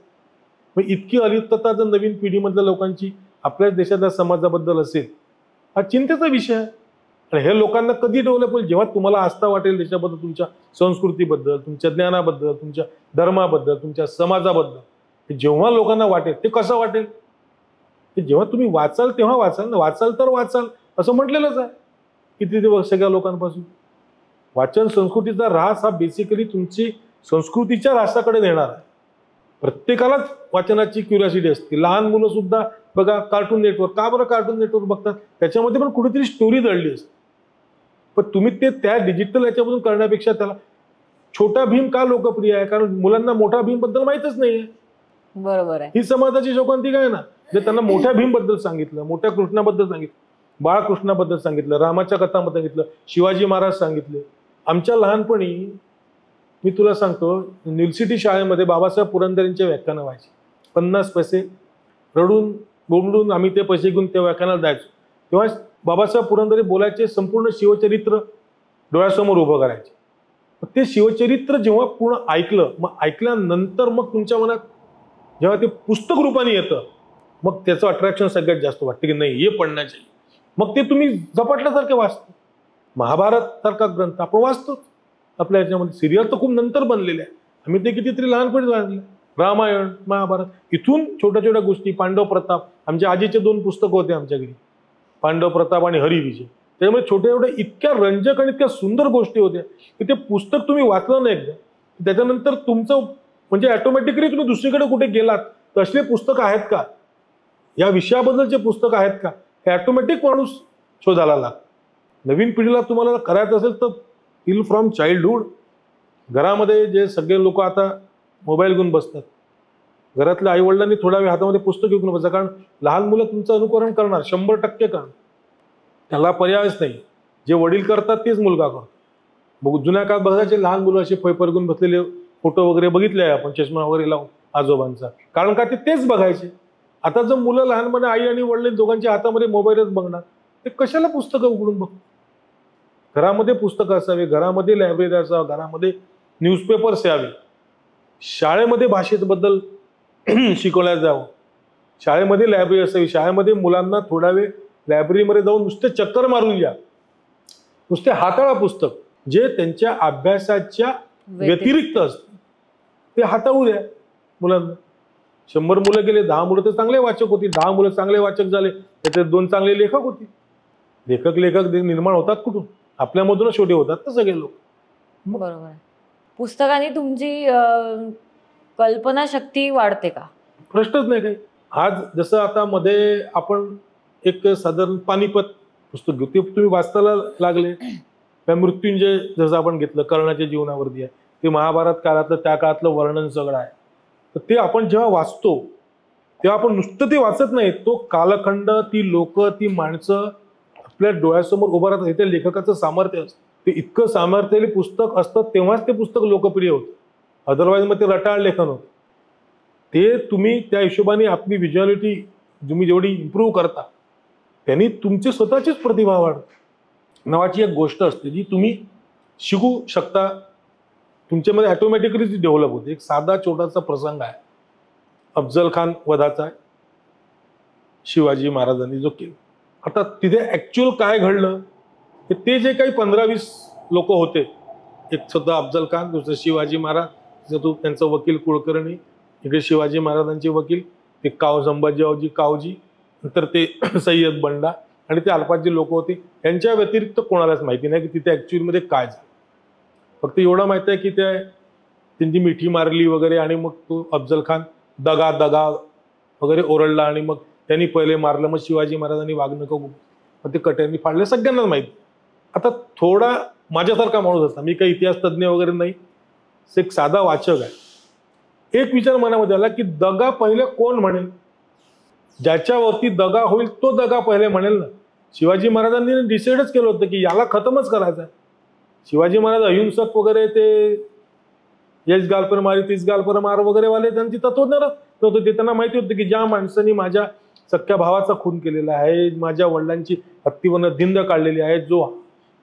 मग इतकी अलिप्तता जर नवीन पिढीमधल्या लोकांची आपल्याच देशातल्या समाजाबद्दल असेल, हा चिंतेचा विषय आहे. आणि हे लोकांना कधी डेव्हलप होईल? जेव्हा तुम्हाला आस्था वाटेल देशाबद्दल, तुमच्या संस्कृतीबद्दल, तुमच्या ज्ञानाबद्दल, तुमच्या धर्माबद्दल, तुमच्या समाजाबद्दल. जेव्हा लोकांना वाटेल, ते कसं वाटेल? ते जेव्हा तुम्ही वाचाल तेव्हा वाचाल ना, वाचाल तर वाचाल असं म्हटलेलंच आहे किती दिवस सगळ्या लोकांपासून. वाचन संस्कृतीचा ऱ्हास हा बेसिकली तुमची संस्कृतीच्या ऱ्हासाकडे नेणार आहे. प्रत्येकालाच वाचनाची क्युरिओसिटी असते. लहान मुलं सुद्धा बघा कार्टून नेटवर्क, का बरं कार्टून नेटवर्क बघतात? त्याच्यामध्ये पण कुठेतरी स्टोरी दडली असते. पण तुम्ही ते त्या डिजिटल याच्यामधून करण्यापेक्षा त्याला छोटा भीम का लोकप्रिय आहे? कारण मुलांना मोठा भीम बद्दल माहितच नाहीये. बरोबर आहे. ही समाजाची शोकांतिक आहे ना. जर त्यांना मोठ्या भीम बद्दल सांगितलं, मोठ्या कृष्णाबद्दल सांगितलं, बाळकृष्णाबद्दल सांगितलं, रामाच्या कथाबद्दल सांगितलं, शिवाजी महाराज सांगितले. आमच्या लहानपणी मी तुला सांगतो, युनिव्हर्सिटी शाळेमध्ये बाबासाहेब पुरंदरेंचे व्याख्यानं व्हायचे. 50 पैसे रडून बोंबलून आम्ही ते पैसे घेऊन त्या व्याख्यानाला जायचो. तेव्हा बाबासाहेब पुरंदरे बोलायचे, संपूर्ण शिवचरित्र डोळ्यासमोर उभं करायचे. ते शिवचरित्र जेव्हा पूर्ण ऐकलं, मग ऐकल्यानंतर मग तुमच्या मनात जेव्हा ते पुस्तक रूपाने येतं, मग त्याचं अट्रॅक्शन सगळ्यात जास्त वाटतं की नाही हे पडण्याचे. मग ते तुम्ही झपाटल्यासारखे वाचतो. महाभारत सारखा ग्रंथ आपण वाचतो. आपल्या याच्यामध्ये सिरियल तर खूप नंतर बनलेले आहे, आम्ही ते कितीतरी लहानपणी वाचले. रामायण, महाभारत, इथून छोट्या छोट्या गोष्टी, पांडव प्रताप, आमच्या आजीचे 2 पुस्तकं होते आमच्या घरी, पांडव प्रताप आणि हरिविजय. त्यामुळे छोट्या छोट्या इतक्या रंजक आणि इतक्या सुंदर गोष्टी होत्या की ते पुस्तक तुम्ही वाचलं नाही एकदा, त्याच्यानंतर तुमचं म्हणजे ऑटोमॅटिकली तुम्ही दुसरीकडे कुठे गेलात तर असले पुस्तकं आहेत का, या विषयाबद्दलचे पुस्तकं आहेत का, हे ऑटोमॅटिक माणूस शोधायला लागतो. नवीन पिढीला तुम्हाला करायचं असेल तर टिल फ्रॉम चाइल्डहुड. घरामध्ये जे सगळे लोक आता मोबाईल घेऊन बसतात, घरातल्या आईवडिलांनी थोडा वेळ हातामध्ये पुस्तक घेऊन बसतात. कारण लहान मुलं तुमचं अनुकरण करणार 100% करणार, त्याला पर्यायच नाही. जे वडील करतात तेच मुलगा करतो. मग जुन्या काळात बघायचे लहान मुलं असे फैपर घेऊन बसलेले फोटो वगैरे बघितले आहे आपण, चष्मा वगैरे लावून आजोबांचा, कारण का ते तेच बघायचे. आता जर मुलं लहानपणी आई आणि वडील दोघांच्या हातामध्ये मोबाईलच बघणार, ते कशाला पुस्तकं उघडून बघ. घरामध्ये पुस्तकं असावी, घरामध्ये लायब्ररी असावं, घरामध्ये न्यूजपेपर्स यावे, शाळेमध्ये भाषेबद्दल शिकवल्या जावं, शाळेमध्ये लायब्ररी असावी, शाळेमध्ये मुलांना थोडा वेळ लायब्ररीमध्ये जाऊन नुसते चक्कर मारून द्या, नुसते हाताळा पुस्तक जे त्यांच्या अभ्यासाच्या व्यतिरिक्त असतं ते हाताळू द्या मुलांना. 100 मुलं गेले, 10 मुलं तर चांगले वाचक होती, 10 मुलं चांगले वाचक झाले, त्याच्यात 2 चांगले लेखक होते. लेखक निर्माण होतात कुठून? आपल्यामधूनच शेवटी होतात तर सगळे लोक. बरोबर आहे. पुस्तकाने तुमची कल्पनाशक्ती वाढते का? प्रश्नच नाही काही. आज जसं आता मध्ये आपण एक साधारण पानिपत पुस्तक घेऊ, ते तुम्ही वाचताना लागले. मृत्युंजय जसं आपण घेतलं, कर्णाच्या जीवनावरती आहे, ते महाभारत काळातलं त्या काळातलं वर्णन सगळं आहे. तर ते आपण जेव्हा वाचतो तेव्हा आपण नुसतं ते वाचत नाही, तो कालखंड, ती लोक, ती माणसं आपल्या डोळ्यासमोर उभं राहतात. हे त्या लेखकाचं सामर्थ्य असतं. ते इतकं सामर्थ्यशाली पुस्तक असतं तेव्हाच ते पुस्तक लोकप्रिय होतं, अदरवाईज मग ते रटाळ लेखन होतं. ते तुम्ही त्या हिशोबाने आपली व्हिज्युअलिटी तुम्ही जेवढी इम्प्रूव्ह करता त्यांनी तुमची स्वतःचीच प्रतिभा वाढते नावाची एक गोष्ट असते जी तुम्ही शिकू शकता, तुमच्यामध्ये ऑटोमॅटिकली ती डेव्हलप होते. एक साधा छोटासा प्रसंग आहे अफजल खान वधाचा, शिवाजी महाराजांनी जो केला. आता तिथे ऍक्च्युअल काय घडलं ते जे काही 15-20 लोक होते, एक सुद्धा अफजल खान, दुसरं शिवाजी महाराज, त्यांचं वकील कुलकर्णी, इकडे शिवाजी महाराजांचे वकील ते संभाजीरावजी कावजी, नंतर ते सय्यद बंडा आणि ते अल्पाचे लोक होते. यांच्या व्यतिरिक्त कोणालाच माहिती नाही की तिथे ऍक्च्युअलमध्ये काय झालं. फक्त एवढं माहिती आहे की त्यांची मिठी मारली वगैरे आणि मग तो अफजल खान दगा दगा वगैरे ओरडला आणि मग त्यांनी पहिले मारलं, मग शिवाजी महाराजांनी वाघनखं मग ते कट्यांनी फाडले, सगळ्यांनाच माहिती. आता थोडा माझ्यासारखा माणूस होता, मी काही इतिहास तज्ज्ञ वगैरे नाही, एक साधा वाचक आहे. एक विचार मनामध्ये आला की दगा पहिले कोण म्हणेल, ज्याच्यावरती दगा होईल तो दगा पहिले म्हणेल ना. शिवाजी महाराजांनी डिसाईडच केलं होतं की याला खतमच करायचं आहे. शिवाजी महाराज अहिंसक वगैरे ते यश गाल पर मारी तीस गाल पर मार वगैरे वाले त्यांची तत्वज्ञान नव्हतं. ते त्यांना माहिती होतं की ज्या माणसाने माझ्या सख्या भावाचा खून केलेला आहे, माझ्या वडिलांची हत्तीवरनं धिंद काढलेली आहे, जो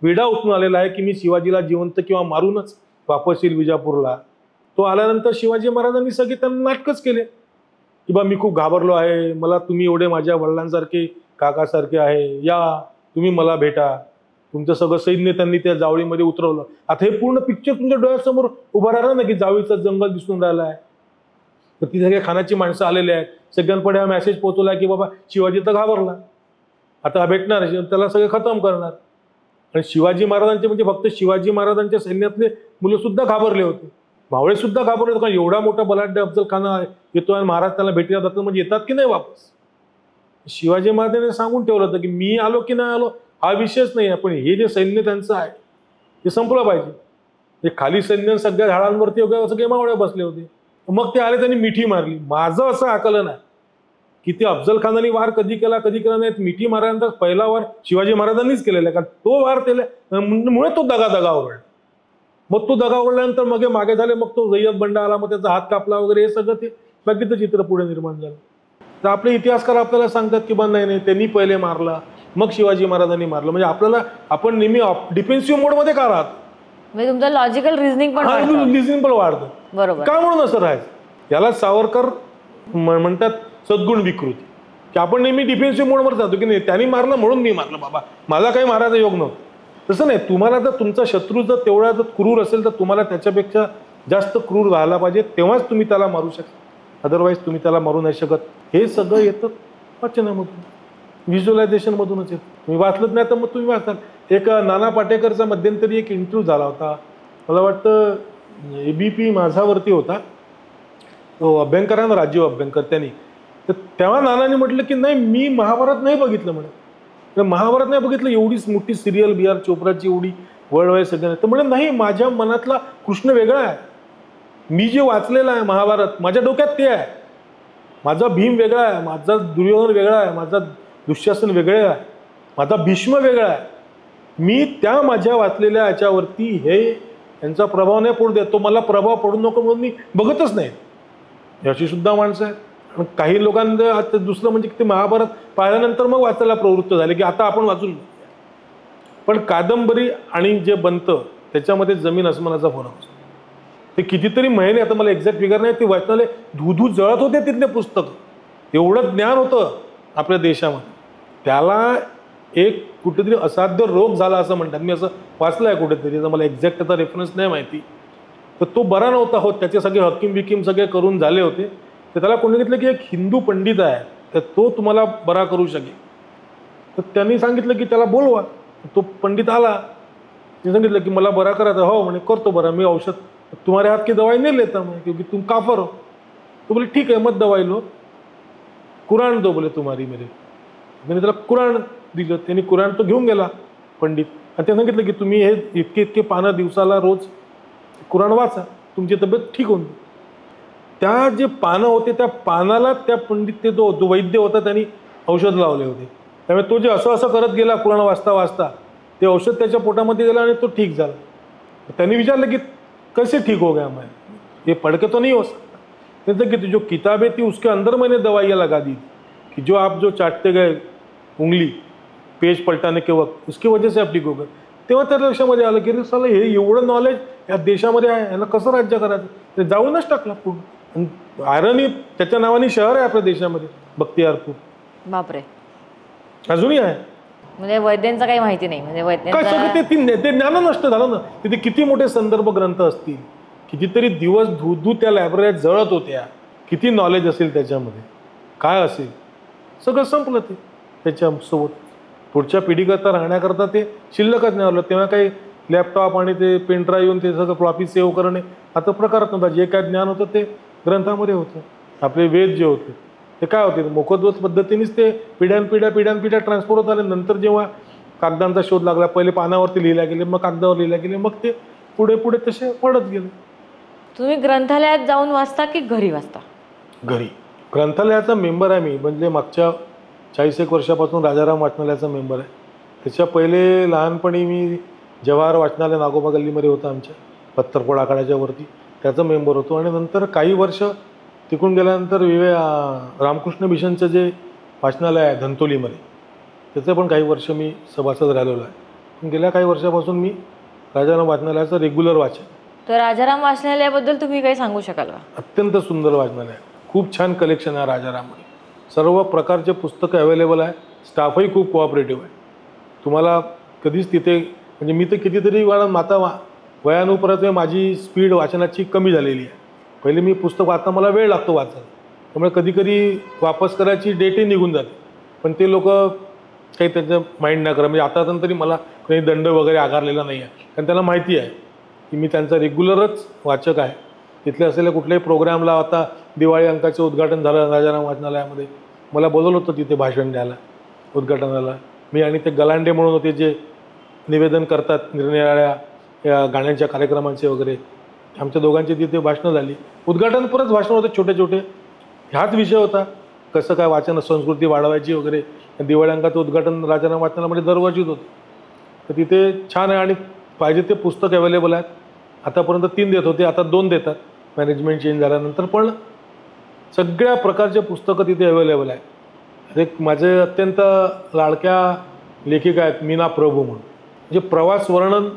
विडा उचलून आलेला आहे की मी शिवाजीला जिवंत किंवा मारूनच वापस येईल विजापूरला, तो आल्यानंतर शिवाजी महाराजांनी सगळे त्यांना नाटकच केले की बा मी खूप घाबरलो आहे, मला तुम्ही एवढे माझ्या वडिलांसारखे काकासारखे आहे, या तुम्ही मला भेटा. तुमचं सगळं सैन्य त्यांनी त्या जावळीमध्ये उतरवलं. आता हे पूर्ण पिक्चर तुमच्या डोळ्यासमोर उभं राहिलं ना की जावळीचं जंगल दिसून राहिलं आहे, तर ती सगळ्या खानाची माणसं आलेली आहेत, सगळ्यांकडे हा मेसेज पोहोचवला की बाबा शिवाजी तर घाबरला, आता हा भेटणार, त्याला सगळे खतम करणार. आणि शिवाजी महाराजांचे म्हणजे फक्त शिवाजी महाराजांच्या सैन्यातले मुलं सुद्धा घाबरले होते, मावळे सुद्धा घाबरले होते. कारण एवढा मोठा बलाढ्य अफजल खान येतो आणि महाराज त्याला भेटीला जातात म्हणजे येतात की नाही वापस. शिवाजी महाराजांनी सांगून ठेवलं होतं की मी आलो की नाही आलो हा विषयच नाही आहे, पण हे जे सैन्य त्यांचं आहे ते संपलं पाहिजे. ते खाली सैन्य सगळ्या झाडांवरती वगैरे सगळे मावळे बसले होते. मग ते आले, त्यांनी मिठी मारली. माझं असं आकलन आहे की ते अफजल खानाने वार कधी केला नाही, मिठी मारल्यानंतर पहिला वार शिवाजी महाराजांनीच केलेला आहे. कारण तो वार केल्यामुळे तो दगा ओरडला. मग तो दगा ओरडल्यानंतर मग मागे झाले, मग तो सय्यद बंडा आला, मग त्याचा हात कापला वगैरे, हे सगळं ते बाकीचं चित्र पुढे निर्माण झालं. तर आपले इतिहासकार आपल्याला सांगतात की बा नाही त्यांनी पहिले मारला मग शिवाजी महाराजांनी मारलं, म्हणजे आपल्याला आपण नेहमी डिफेन्सिव्ह मोडमध्ये का राहतो, म्हणजे तुमचं लॉजिकल रिझनिंग पण वाढतं. बरोबर, का म्हणून असं राहायचं. याला सावरकर म्हणतात सद्गुण विकृती, की आपण नेहमी डिफेन्सिव्ह मोडवर जातो की नाही त्यांनी मारलं म्हणून मी मारलं, बाबा मला काही मारायचा योग नव्हता. तसं नाही. तुम्हाला जर तुमचा शत्रू जर तेवढा जर क्रूर असेल तर तुम्हाला त्याच्यापेक्षा जास्त क्रूर व्हायला पाहिजे, तेव्हाच तुम्ही त्याला मारू शकता, अदरवाईज तुम्ही त्याला मारू नाही शकत. हे सगळं येतं वाचनामधून, व्हिज्युअलायझेशन मधूनच येतं. तुम्ही वाचलत नाही तर मग तुम्ही वाचताल. एक नाना पाटेकरचा मध्यंतरी एक इंटरव्ह्यू झाला होता, मला वाटतं ABP माझावरती होता, तो अभ्यंकर आहे ना, राजीव अभ्यंकर, त्यांनी. तर तेव्हा नानाने म्हटलं की नाही मी महाभारत नाही बघितलं म्हणे. महाभारत नाही बघितलं, एवढीच मोठी सिरियल BR चोप्राची एवढी वर्ल्ड वाईड सगळं. तर म्हणे नाही, माझ्या मनातला कृष्ण वेगळा आहे, मी जे वाचलेलं आहे महाभारत माझ्या डोक्यात ते आहे, माझा भीम वेगळा आहे, माझा दुर्योधन वेगळा आहे, माझा दुःशासन वेगळा आहे, माझा भीष्म वेगळा आहे. मी त्या माझ्या वाचलेल्या याच्यावरती हे यांचा प्रभाव नाही पडू देत, तो मला प्रभाव पडू नको म्हणून मी बघतच नाही. याची सुद्धा माणसं आहेत. काही लोकांना आता दुसरं म्हणजे ते महाभारत पाहिल्यानंतर मग वाचायला प्रवृत्त झाले की आता आपण वाचून. पण कादंबरी आणि जे बनतं त्याच्यामध्ये जमीन अस्मानाचा फरक असतो. ते कितीतरी महिने, आता मला एक्झॅक्ट फिगर नाही, ते वाचनालय धुधू जळत होते तिथले पुस्तक, एवढं ज्ञान होतं आपल्या देशामध्ये. त्याला एक कुठेतरी असाध्य रोग झाला असं म्हणतात, मी असं वाचलं आहे कुठेतरी, तर मला एक्झॅक्ट आता रेफरन्स नाही माहिती. तर तो बरा नव्हता होत, त्याचे सगळे हकीम बिकीम सगळे करून झाले होते. तर त्याला कोणी सांगितलं की एक हिंदू पंडित आहे तर तो तुम्हाला बरा करू शकेल. तर त्यांनी सांगितलं की त्याला बोलवा. तो पंडित आला, त्यांनी सांगितलं की मला बरा करायचा. हो म्हणे करतो बरा, मी औषध तुम्हारे हात की दवाई नहीं लेता मैं क्योंकि तुम काफर हो. तो बोले ठीक है मत दवाई लो, कुरान दो बोले तुम्हारी मेरे. त्याने त्याला कुराण दिलं, त्यांनी कुराण तो घेऊन गेला पंडित, आणि त्याने सांगितलं की तुम्ही हे इतके इतके पानं दिवसाला रोज कुराण वाचा, तुमची तब्येत ठीक होऊन. त्या जे पानं होते त्या पानाला त्या पंडित ते जो वैद्य होता त्यांनी औषध लावले होते. त्यामुळे तो जे असं असं करत गेला कुराण वाचता वाचता, ते औषध त्याच्या पोटामध्ये गेलं आणि तो ठीक झाला. त्यांनी विचारलं की कैसे ठीक हो गया मैं, ये पढ़ के तो नहीं हो सकता. कहते कि जो किताबें थी उसके अंदर मैंने दवाइयाँ लगा दी कि जो आप जो चाटते गए उंगली पेज पलटाने के वक्त उसकी वजह से आप ठीक हो गए. तेव्हा त्या लक्षामध्ये आलं की अरे साला हे एवढं नॉलेज या देशामध्ये आहे, याला कसं राज्य करायचं. ते जाऊनच टाकला पूर्ण. आयरनी त्याच्या नावाने शहर आहे आपल्या देशामध्ये बख्तियारपूर, बापरे. अजूनही आहे. म्हणजे वैद्यांचं काही माहिती नाही. म्हणजे काय सगळं वैद्यांचं ते ज्ञान नष्ट झालं ना. तिथे किती मोठे संदर्भ ग्रंथ असतील, कितीतरी दिवस धू त्या लायब्ररीत जळत होत्या, किती नॉलेज असेल त्याच्यामध्ये, काय असेल सगळं संपलं ते त्याच्यासोबत. पुढच्या पिढीकरता राहण्याकरता ते शिल्लकच नाही आलं. तेव्हा काही लॅपटॉप आणि ते पेनड्राईव्ह येऊन ते सगळं फ्लॉपी सेव्ह करणे आता प्रकारच नव्हता. जे काय ज्ञान होतं ते ग्रंथामध्ये होतं. आपले वेद जे होते ते काय होते, मुखोद्गत पद्धतीनेच ते पिढ्यानपिढ्या ट्रान्सफर होत आले. नंतर जेव्हा कागदांचा शोध लागला, पहिले पानावरती लिहिल्या गेले, मग कागदावर लिहिल्या गेले, मग ते पुढे पुढे तसे पडत गेले. तुम्ही ग्रंथालयात जाऊन वाचता की घरी वाचता? घरी. ग्रंथालयाचा मेंबर आहे मी, म्हणजे मागच्या 40 वर्षापासून राजाराम वाचनालयाचा मेंबर आहे. त्याच्या पहिले लहानपणी मी जवाहर वाचनालय नागोबा गल्लीमध्ये होतं आमच्या पत्तरपोड आखाड्याच्या वरती, त्याचं मेंबर होतो. आणि नंतर काही वर्ष तिकडून गेल्यानंतर रामकृष्ण मिशनचं जे वाचनालय आहे धंतोलीमध्ये, त्याचं पण काही वर्ष मी सभासद राहिलेलो आहे. पण गेल्या काही वर्षापासून मी राजाराम वाचनालयाचं रेग्युलर वाचन. तर राजाराम वाचनालयाबद्दल तुम्ही काही सांगू शकाल का? अत्यंत सुंदर वाचनालय आहे. खूप छान कलेक्शन आहे राजाराममध्ये. सर्व प्रकारचे पुस्तकं अवेलेबल आहे. स्टाफही खूप कोऑपरेटिव्ह आहे. तुम्हाला कधीच तिथे म्हणजे मी तर कितीतरी वेळा वयानुपरात माझी स्पीड वाचनाची कमी झालेली आहे. पहिले मी पुस्तक वाचता मला वेळ लागतो वाचायला, त्यामुळे कधीकधी वापस करायची डेटही निघून जाते. पण ते लोक काही त्याचं माइंड नाही करा. म्हणजे आता तरी मला काही दंड वगैरे आकारलेला नाही आहे, कारण त्यांना माहिती आहे की मी त्यांचा रेग्युलरच वाचक आहे. तिथले असलेल्या कुठल्याही प्रोग्रामला, आता दिवाळी अंकाचं उद्घाटन झालं राजाराम वाचनालयामध्ये, मला बोलवलं होतं तिथे भाषण द्यायला उद्घाटनाला. मी आणि ते गलांडे म्हणून होते जे निवेदन करतात निरनिराळ्या या गाण्यांच्या कार्यक्रमांचे वगैरे, आमच्या दोघांची तिथे भाषणं झाली. उद्घाटनपरच भाषणं होते छोटे छोटे. ह्याच विषय होता, कसं काय वाचन संस्कृती वाढवायची वगैरे. दिवाळी अंकाचं उद्घाटन राजाराम वाचनालयामध्ये दरवर्षीच होतं. तर तिथे छान आहे आणि पाहिजे ते पुस्तक अवेलेबल आहेत. आतापर्यंत 3 देत होते, आता 2 देतात मॅनेजमेंट चेंज झाल्यानंतर. पण सगळ्या प्रकारचे पुस्तकं तिथे अवेलेबल आहेत. एक माझे अत्यंत लाडक्या लेखिका आहेत मीना प्रभू म्हणून. म्हणजे प्रवास वर्णन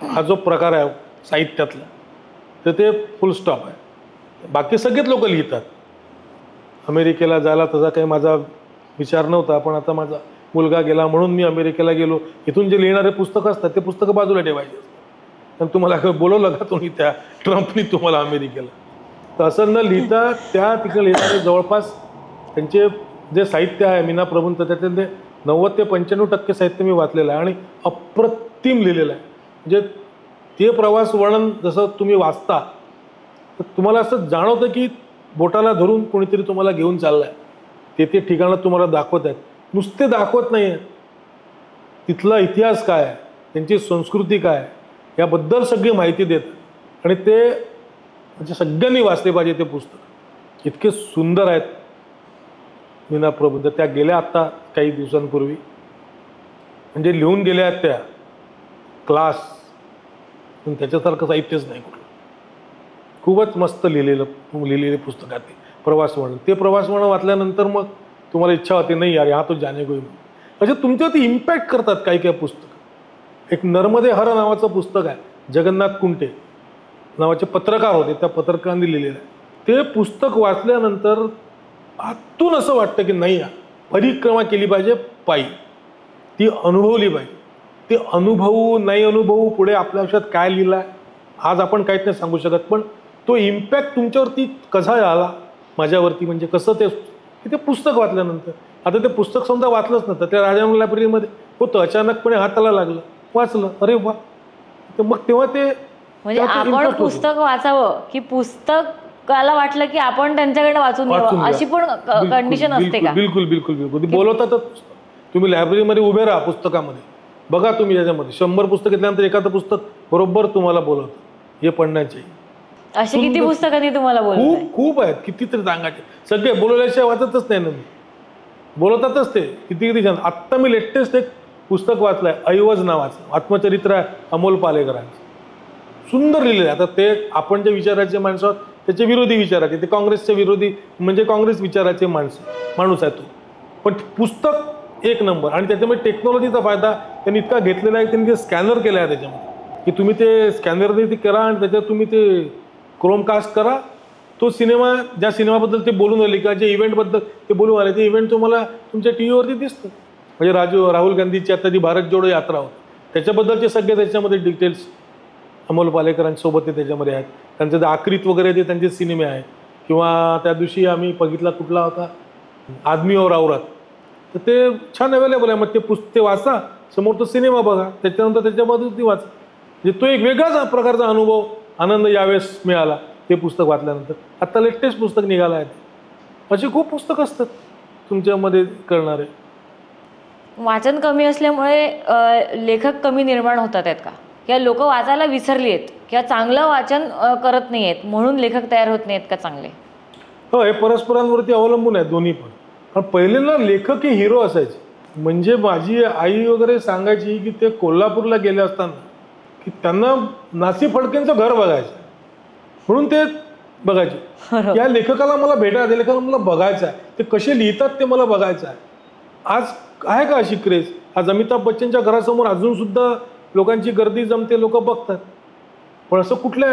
हा जो प्रकार आहे साहित्यातला, तर ते फुल स्टॉप आहे. बाकी सगळेच लोक लिहितात. अमेरिकेला जायला तसा काही माझा विचार नव्हता, पण आता माझा मुलगा गेला म्हणून मी अमेरिकेला गेलो. इथून जे लिहिणारे पुस्तकं असतात ते पुस्तकं बाजूला ठेवायचे असतात. पण तुम्हाला बोलवलं का तुम्ही त्या ट्रम्पनी तुम्हाला अमेरिकेला, तर असं न लिहिता त्या तिकडे लिहिणारे जवळपास त्यांचे जे साहित्य आहे मीना प्रभूंचं, त्यातले 90 ते 95% साहित्य मी वाचलेलं आहे आणि अप्रतिम लिहिलेलं आहे. म्हणजे ते प्रवास वर्णन जसं तुम्ही वाचता तर तुम्हाला असं जाणवतं की बोटाला धरून कोणीतरी तुम्हाला घेऊन चाललं आहे. ते ठिकाणं तुम्हाला दाखवत आहेत. नुसते दाखवत नाही आहेत, तिथला इतिहास काय आहे, त्यांची संस्कृती काय आहे, याबद्दल सगळी माहिती देतात. आणि ते म्हणजे सगळ्यांनी वाचले पाहिजे ते पुस्तक. इतके सुंदर आहेत मीना प्रभू. तर त्या गेल्या आत्ता काही दिवसांपूर्वी, म्हणजे लिहून गेल्या आहेत त्या क्लास, पण त्याच्यासारखं साहित्यच नाही कुठलं. खूपच मस्त लिहिलेले पुस्तक आहे ते प्रवास वर्णन. ते प्रवास वर्णन वाचल्यानंतर मग तुम्हाला इच्छा होते नाही यार हा तो जाने कोई. म्हणजे तुमच्यावरती इम्पॅक्ट करतात काही काही पुस्तकं. एक नर्मदे हर नावाचं पुस्तक आहे, जगन्नाथ कुंटे नावाचे पत्रकार होते, त्या पत्रकारांनी लिहिलेलं आहे. ते पुस्तक वाचल्यानंतर आतून असं वाटतं की नाही परिक्रमा केली पाहिजे पायी, ती अनुभवली पाहिजे. ते अनुभवू नाही अनुभवू पुढे आपल्या आयुष्यात काय लिहिलं आहे आज आपण काहीच नाही सांगू शकत, पण तो इम्पॅक्ट तुमच्यावरती कसा झाला माझ्यावरती, म्हणजे कसं ते पुस्तक वाचल्यानंतर. आता ते पुस्तक समजा वाचलंच नव्हतं, त्या राजाराम लायब्ररीमध्ये होतं, अचानकपणे हाताला लागलं, वाचलं, अरे वा. तर मग तेव्हा ते म्हणजे आपण पुस्तक वाचावं की पुस्तकाला वाटलं की आपण त्यांच्याकडे वाचून घ्यावं अशी पण कंडिशन असते का? बिलकुल बिलकुल बिलकुल. बोलवतातच. तुम्ही लायब्ररीमध्ये उभे राहा, पुस्तकामध्ये बघा, तुम्ही याच्यामध्ये 100 पुस्तक घेतल्यानंतर एखादं पुस्तक बरोबर तुम्हाला बोलवतं हे पडण्याचे. अशी किती पुस्तकांनी तुम्हाला बोलवलं? खूप आहेत, कितीतरी सांगायचे. सगळे बोलवल्याशिवाय वाचतच नाही ना मी. बोलवतातच ते किती छान. आत्ता मी लेटेस्ट एक पुस्तक वाचलंय, ऐवज नावाचं आत्मचरित्र आहे अमोल पालेकरांचं. सुंदर लिहिलेलं आहे. आता ते आपण जे विचाराचे माणसं आहोत त्याचे विरोधी विचाराचे, ते काँग्रेसचे विरोधी म्हणजे काँग्रेस विचाराचे माणूस आहे तो. पण पुस्तक एक नंबर. आणि त्याच्यामध्ये टेक्नॉलॉजीचा फायदा त्यांनी इतका घेतलेला आहे, त्यांनी ते स्कॅनर केलं आहे त्याच्यामध्ये, की तुम्ही ते स्कॅनरने ते करा आणि त्याच्यात तुम्ही ते क्रोमकास्ट करा, तो सिनेमा ज्या सिनेमाबद्दल ते बोलून राहिले किंवा जे इव्हेंटबद्दल ते बोलून आले, ते इव्हेंट तुम्हाला तुमच्या टी व्हीवरती दिसतं. म्हणजे राहुल गांधीची आता जी भारत जोडो यात्रा होती, त्याच्याबद्दलचे सगळे त्याच्यामध्ये डिटेल्स अमोल पालेकरांसोबत ते त्याच्यामध्ये आहेत. त्यांचं जे आक्रीत वगैरे ते त्यांचे सिनेमे आहेत. किंवा त्या दिवशी आम्ही बघितला कुठला होता, आदमी और औरत, तर ते छान अवेलेबल आहे. मग ते पुस्तक वाचा, समोर तो सिनेमा बघा, त्याच्यानंतर त्याच्याबद्दल ती वाचा. म्हणजे तो एक वेगळाच प्रकारचा अनुभव, आनंद यावेळेस मिळाला ते पुस्तक वाचल्यानंतर. आत्ता लेटेस्ट पुस्तक निघालं आहे, अशी खूप पुस्तकं असतात तुमच्यामध्ये करणारे. वाचन कमी असल्यामुळे लेखक कमी निर्माण होतात आहेत का, किंवा लोक वाचायला विसरली आहेत, किंवा चांगलं वाचन करत नाही आहेत म्हणून लेखक तयार होत नाहीत का चांगले? हो, हे परस्परांवरती अवलंबून आहे दोन्ही पण. कारण पहिले ना लेखक हे हिरो असायचे. म्हणजे माझी आई वगैरे सांगायची की ते कोल्हापूरला गेले असताना की त्यांना नासी फडकेंचं घर बघायचं, म्हणून ते बघायचे. या लेखकाला मला भेटायचं, या लेखकाला मला बघायचं आहे, ते कसे लिहितात ते मला बघायचं आहे. आज आहे का अशी क्रेज? आज अमिताभ बच्चनच्या घरासमोर अजूनसुद्धा लोकांची गर्दी जमते, लोक बघतात. पण असं कुठल्या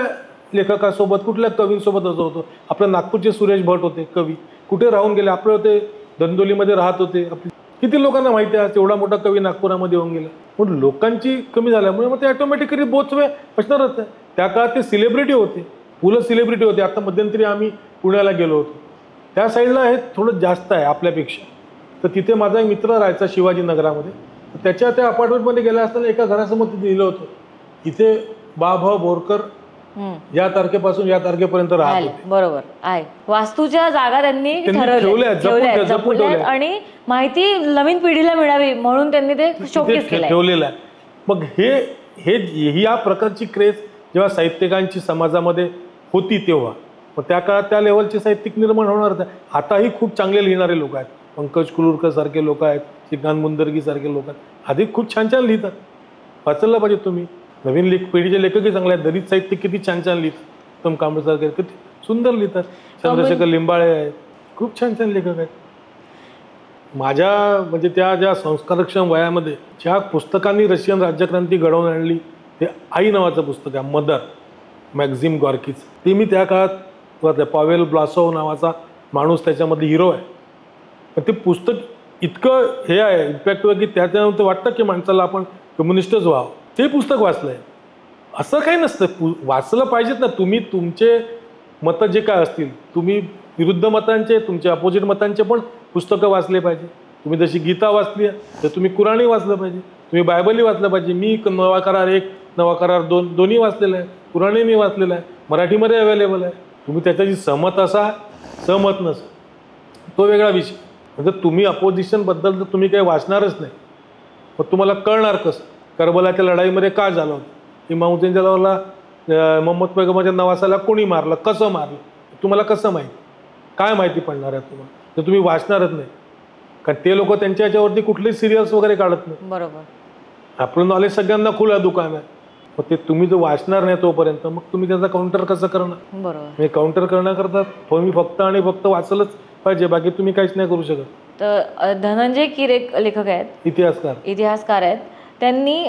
लेखकासोबत, कुठल्या कवींसोबत असं होतं? आपल्या नागपूरचे सुरेश भट होते कवी, कुठे राहून गेले? आपले होते धंदोलीमध्ये राहत होते. किती लोकांना माहिती आहे तेवढा मोठा कवी नागपुरामध्ये येऊन गेला. पण लोकांची कमी झाल्यामुळे मग ते ऑटोमॅटिकली बोचवे असणारच आहे. त्या काळात ते सेलिब्रिटी होते, पुलं सेलिब्रिटी होते. आता मध्यंतरी आम्ही पुण्याला गेलो होतो, त्या साईडला हे थोडं जास्त आहे आपल्यापेक्षा. तर तिथे माझा एक मित्र राहायचा शिवाजीनगरामध्ये, त्याच्या त्या अपार्टमेंटमध्ये गेला असताना एका घरासमोर तिथे लिहिलं होतं, इथे बा भ बोरकर या तारखेपासून या तारखेपर्यंत राहत होते. बरोबर आहे. वास्तूच्या जागा त्यांनी ठेवल्या आणि माहिती नवीन पिढीला मिळावी म्हणून त्यांनी ते शोकेस ठेवलेलं आहे. मग हे या प्रकारची क्रेज जेव्हा साहित्यिकांची समाजामध्ये होती तेव्हा, मग त्या काळात त्या लेवलचे साहित्यिक निर्माण होणार. आताही खूप चांगले लिहिणारे लोक आहेत. पंकज कुलूरकर सारखे लोक आहेत, श्रीकांत मुंदर्गी सारखे लोक आहेत, आधी खूप छान छान लिहितात. वाचलं पाहिजे तुम्ही. नवीन पिढीचे लेखकही चांगले आहेत. दलित साहित्य किती छान छान लिहितात. उत्तम कांबळे सारखे किती सुंदर लिहितात. चंद्रशेखर लिंबाळे आहेत, खूप छान छान लेखक आहेत. माझ्या म्हणजे त्या ज्या संस्कारक्षम वयामध्ये ज्या पुस्तकांनी रशियन राज्यक्रांती घडवून आणली, ते आई नावाचं पुस्तक आहे, मदर, मॅक्झिम गॉर्कीचं. ते मी त्या काळात वाचलं. पावेल ब्लासोव नावाचा माणूस त्याच्यामध्ये हिरो आहे. पण ते पुस्तक इतकं हे आहे, इम्पॅक्ट आहे, की त्याच्यानंतर वाटतं की माणसाला आपण कम्युनिस्टच व्हावं. ते पुस्तक वाचलंय. असं काही नसतं, वाचलं पाहिजेत ना. तुम्ही तुमचे मतं जे काय असतील, तुम्ही विरुद्ध मतांचे, तुमचे अपोजिट मतांचे पण पुस्तकं वाचले पाहिजे. तुम्ही जशी गीता वाचली आहे तर तुम्ही कुराणी वाचलं पाहिजे, तुम्ही बायबलही वाचलं पाहिजे. मी नवा करार 1, नवा करार 2 दोन्ही वाचलेलं आहे. कुराणी मी वाचलेलं आहे, मराठीमध्ये अवेलेबल आहे. तुम्ही त्याच्याशी सहमत असा, सहमत नसा, तो वेगळा विषय. म्हणजे तुम्ही अपोजिशनबद्दल जर तुम्ही काही वाचणारच नाही, मग तुम्हाला कळणार कसं करबलाच्या लढाईमध्ये काय झालं होतं, इमाम हुसेनच्या नावाला मोहम्मद पैगंबरच्या नवासाला कोणी मारलं, कसं मारलं, तुम्हाला कसं माहिती? काय माहिती पडणार आहे तुम्हाला जर तुम्ही वाचणारच नाही? कारण ते लोक त्यांच्या याच्यावरती कुठलेच सिरियल्स वगैरे काढत नाही. बरोबर. आपलं नॉलेज सगळ्यांना खुलं दुकान आहे. मग ते तुम्ही जर वाचणार नाही तोपर्यंत, मग तुम्ही त्याचा काउंटर कसं करणार? बरोबर. हे काउंटर करण्याकरता तुम्ही फक्त आणि फक्त वाचलंच पाहिजे, बाकी तुम्ही काहीच नाही करू शकत. तर धनंजय कीर लेखक आहेत, इतिहासकार आहेत. त्यांनी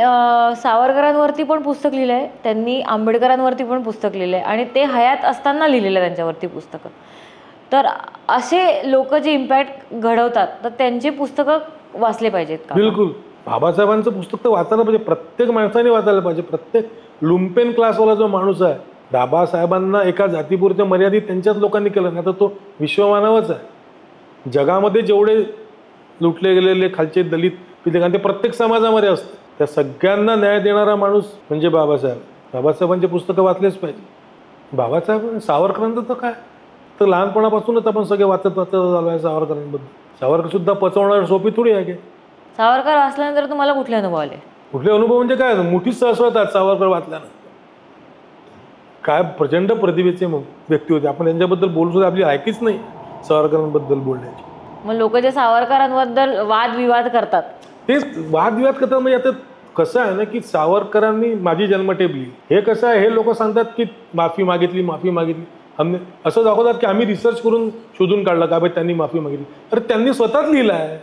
सावरकरांवरती पण पुस्तक लिहिलं आहे, त्यांनी आंबेडकरांवरती पण पुस्तक लिहिलं आहे, आणि ते हयात असताना लिहिलेलं आहे त्यांच्यावरती पुस्तकं. तर असे लोक जे इम्पॅक्ट घडवतात, तर त्यांची पुस्तकं वाचले पाहिजेत का? बिलकुल. बाबासाहेबांचं पुस्तक तर वाचायला पाहिजे, प्रत्येक माणसाने वाचायला पाहिजे. प्रत्येक लुम्पेन क्लासवाला जो माणूस आहे, बाबासाहेबांना एका जातीपुरते मर्यादित त्यांच्याच लोकांनी केलं नाही तर तो विश्वमानवच आहे. जगामध्ये जेवढे लुटले गेलेले खालचे दलित ते प्रत्येक समाजामध्ये असतं. त्या सगळ्यांना न्याय देणारा माणूस म्हणजे बाबासाहेब. बाबासाहेबांची पुस्तकं वाचलेच पाहिजे. बाबासाहेब सावरकरांचं तर काय, तर लहानपणापासूनच आपण सगळे वाचत आलो आहे सावरकरांबद्दल. सावरकर सुद्धा पचवणार सोपी थोडी आहे. सावरकर वाचल्यानंतर तुम्हाला कुठले अनुभव आले? कुठले अनुभव म्हणजे काय, मोठीच सहसतात सावरकर वाचल्यानंतर. काय प्रचंड प्रतिभेचे व्यक्ती होते. आपण त्यांच्याबद्दल बोलू सुद्धा आपली ऐकीच नाही सावरकरांबद्दल बोलण्याची. मग लोक जे सावरकरांबद्दल वादविवाद करतात, तेच वादविवाद करतात. म्हणजे आता कसं आहे ना की सावरकरांनी माझी जन्मटेप लिहिली, हे कसं आहे, हे लोक सांगतात की माफी मागितली आम्ही असं दाखवतात की आम्ही रिसर्च करून शोधून काढलं का भाई त्यांनी माफी मागितली. अरे त्यांनी स्वतःच लिहिलं आहे.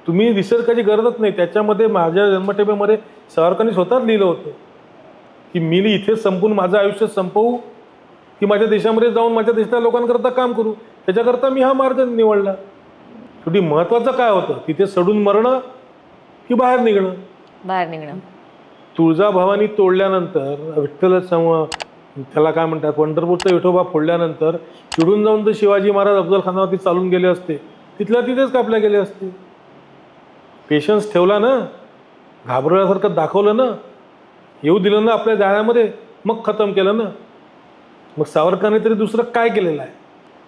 तुम्ही रिसर्चची गरजच नाही. त्याच्यामध्ये माझ्या जन्मठेपेमध्ये सावरकरांनी स्वतःच लिहिलं होतं की मी इथेच संपून माझं आयुष्य संपवू की माझ्या देशामध्ये जाऊन माझ्या देशाच्या लोकांकरता काम करू. त्याच्याकरता मी हा मार्ग निवडला. शेवटी महत्त्वाचं काय होतं, तिथे सडून मरणं की बाहेर निघणं. बाहेर निघणं. तुळजाभवानी तोडल्यानंतर विठ्ठल त्याला काय म्हणतात, पंढरपूरचा विठोबा फोडल्यानंतर चिडून जाऊन तर शिवाजी महाराज अफजल खानावरती चालून गेले असते, तिथल्या तिथेच कापल्या गेले असते. पेशन्स ठेवला ना, घाबरल्यासारखं दाखवलं ना, येऊ दिलं ना आपल्या जाळ्यामध्ये, मग खतम केलं ना. मग सावरकरांनी तरी दुसरं काय केलेलं आहे.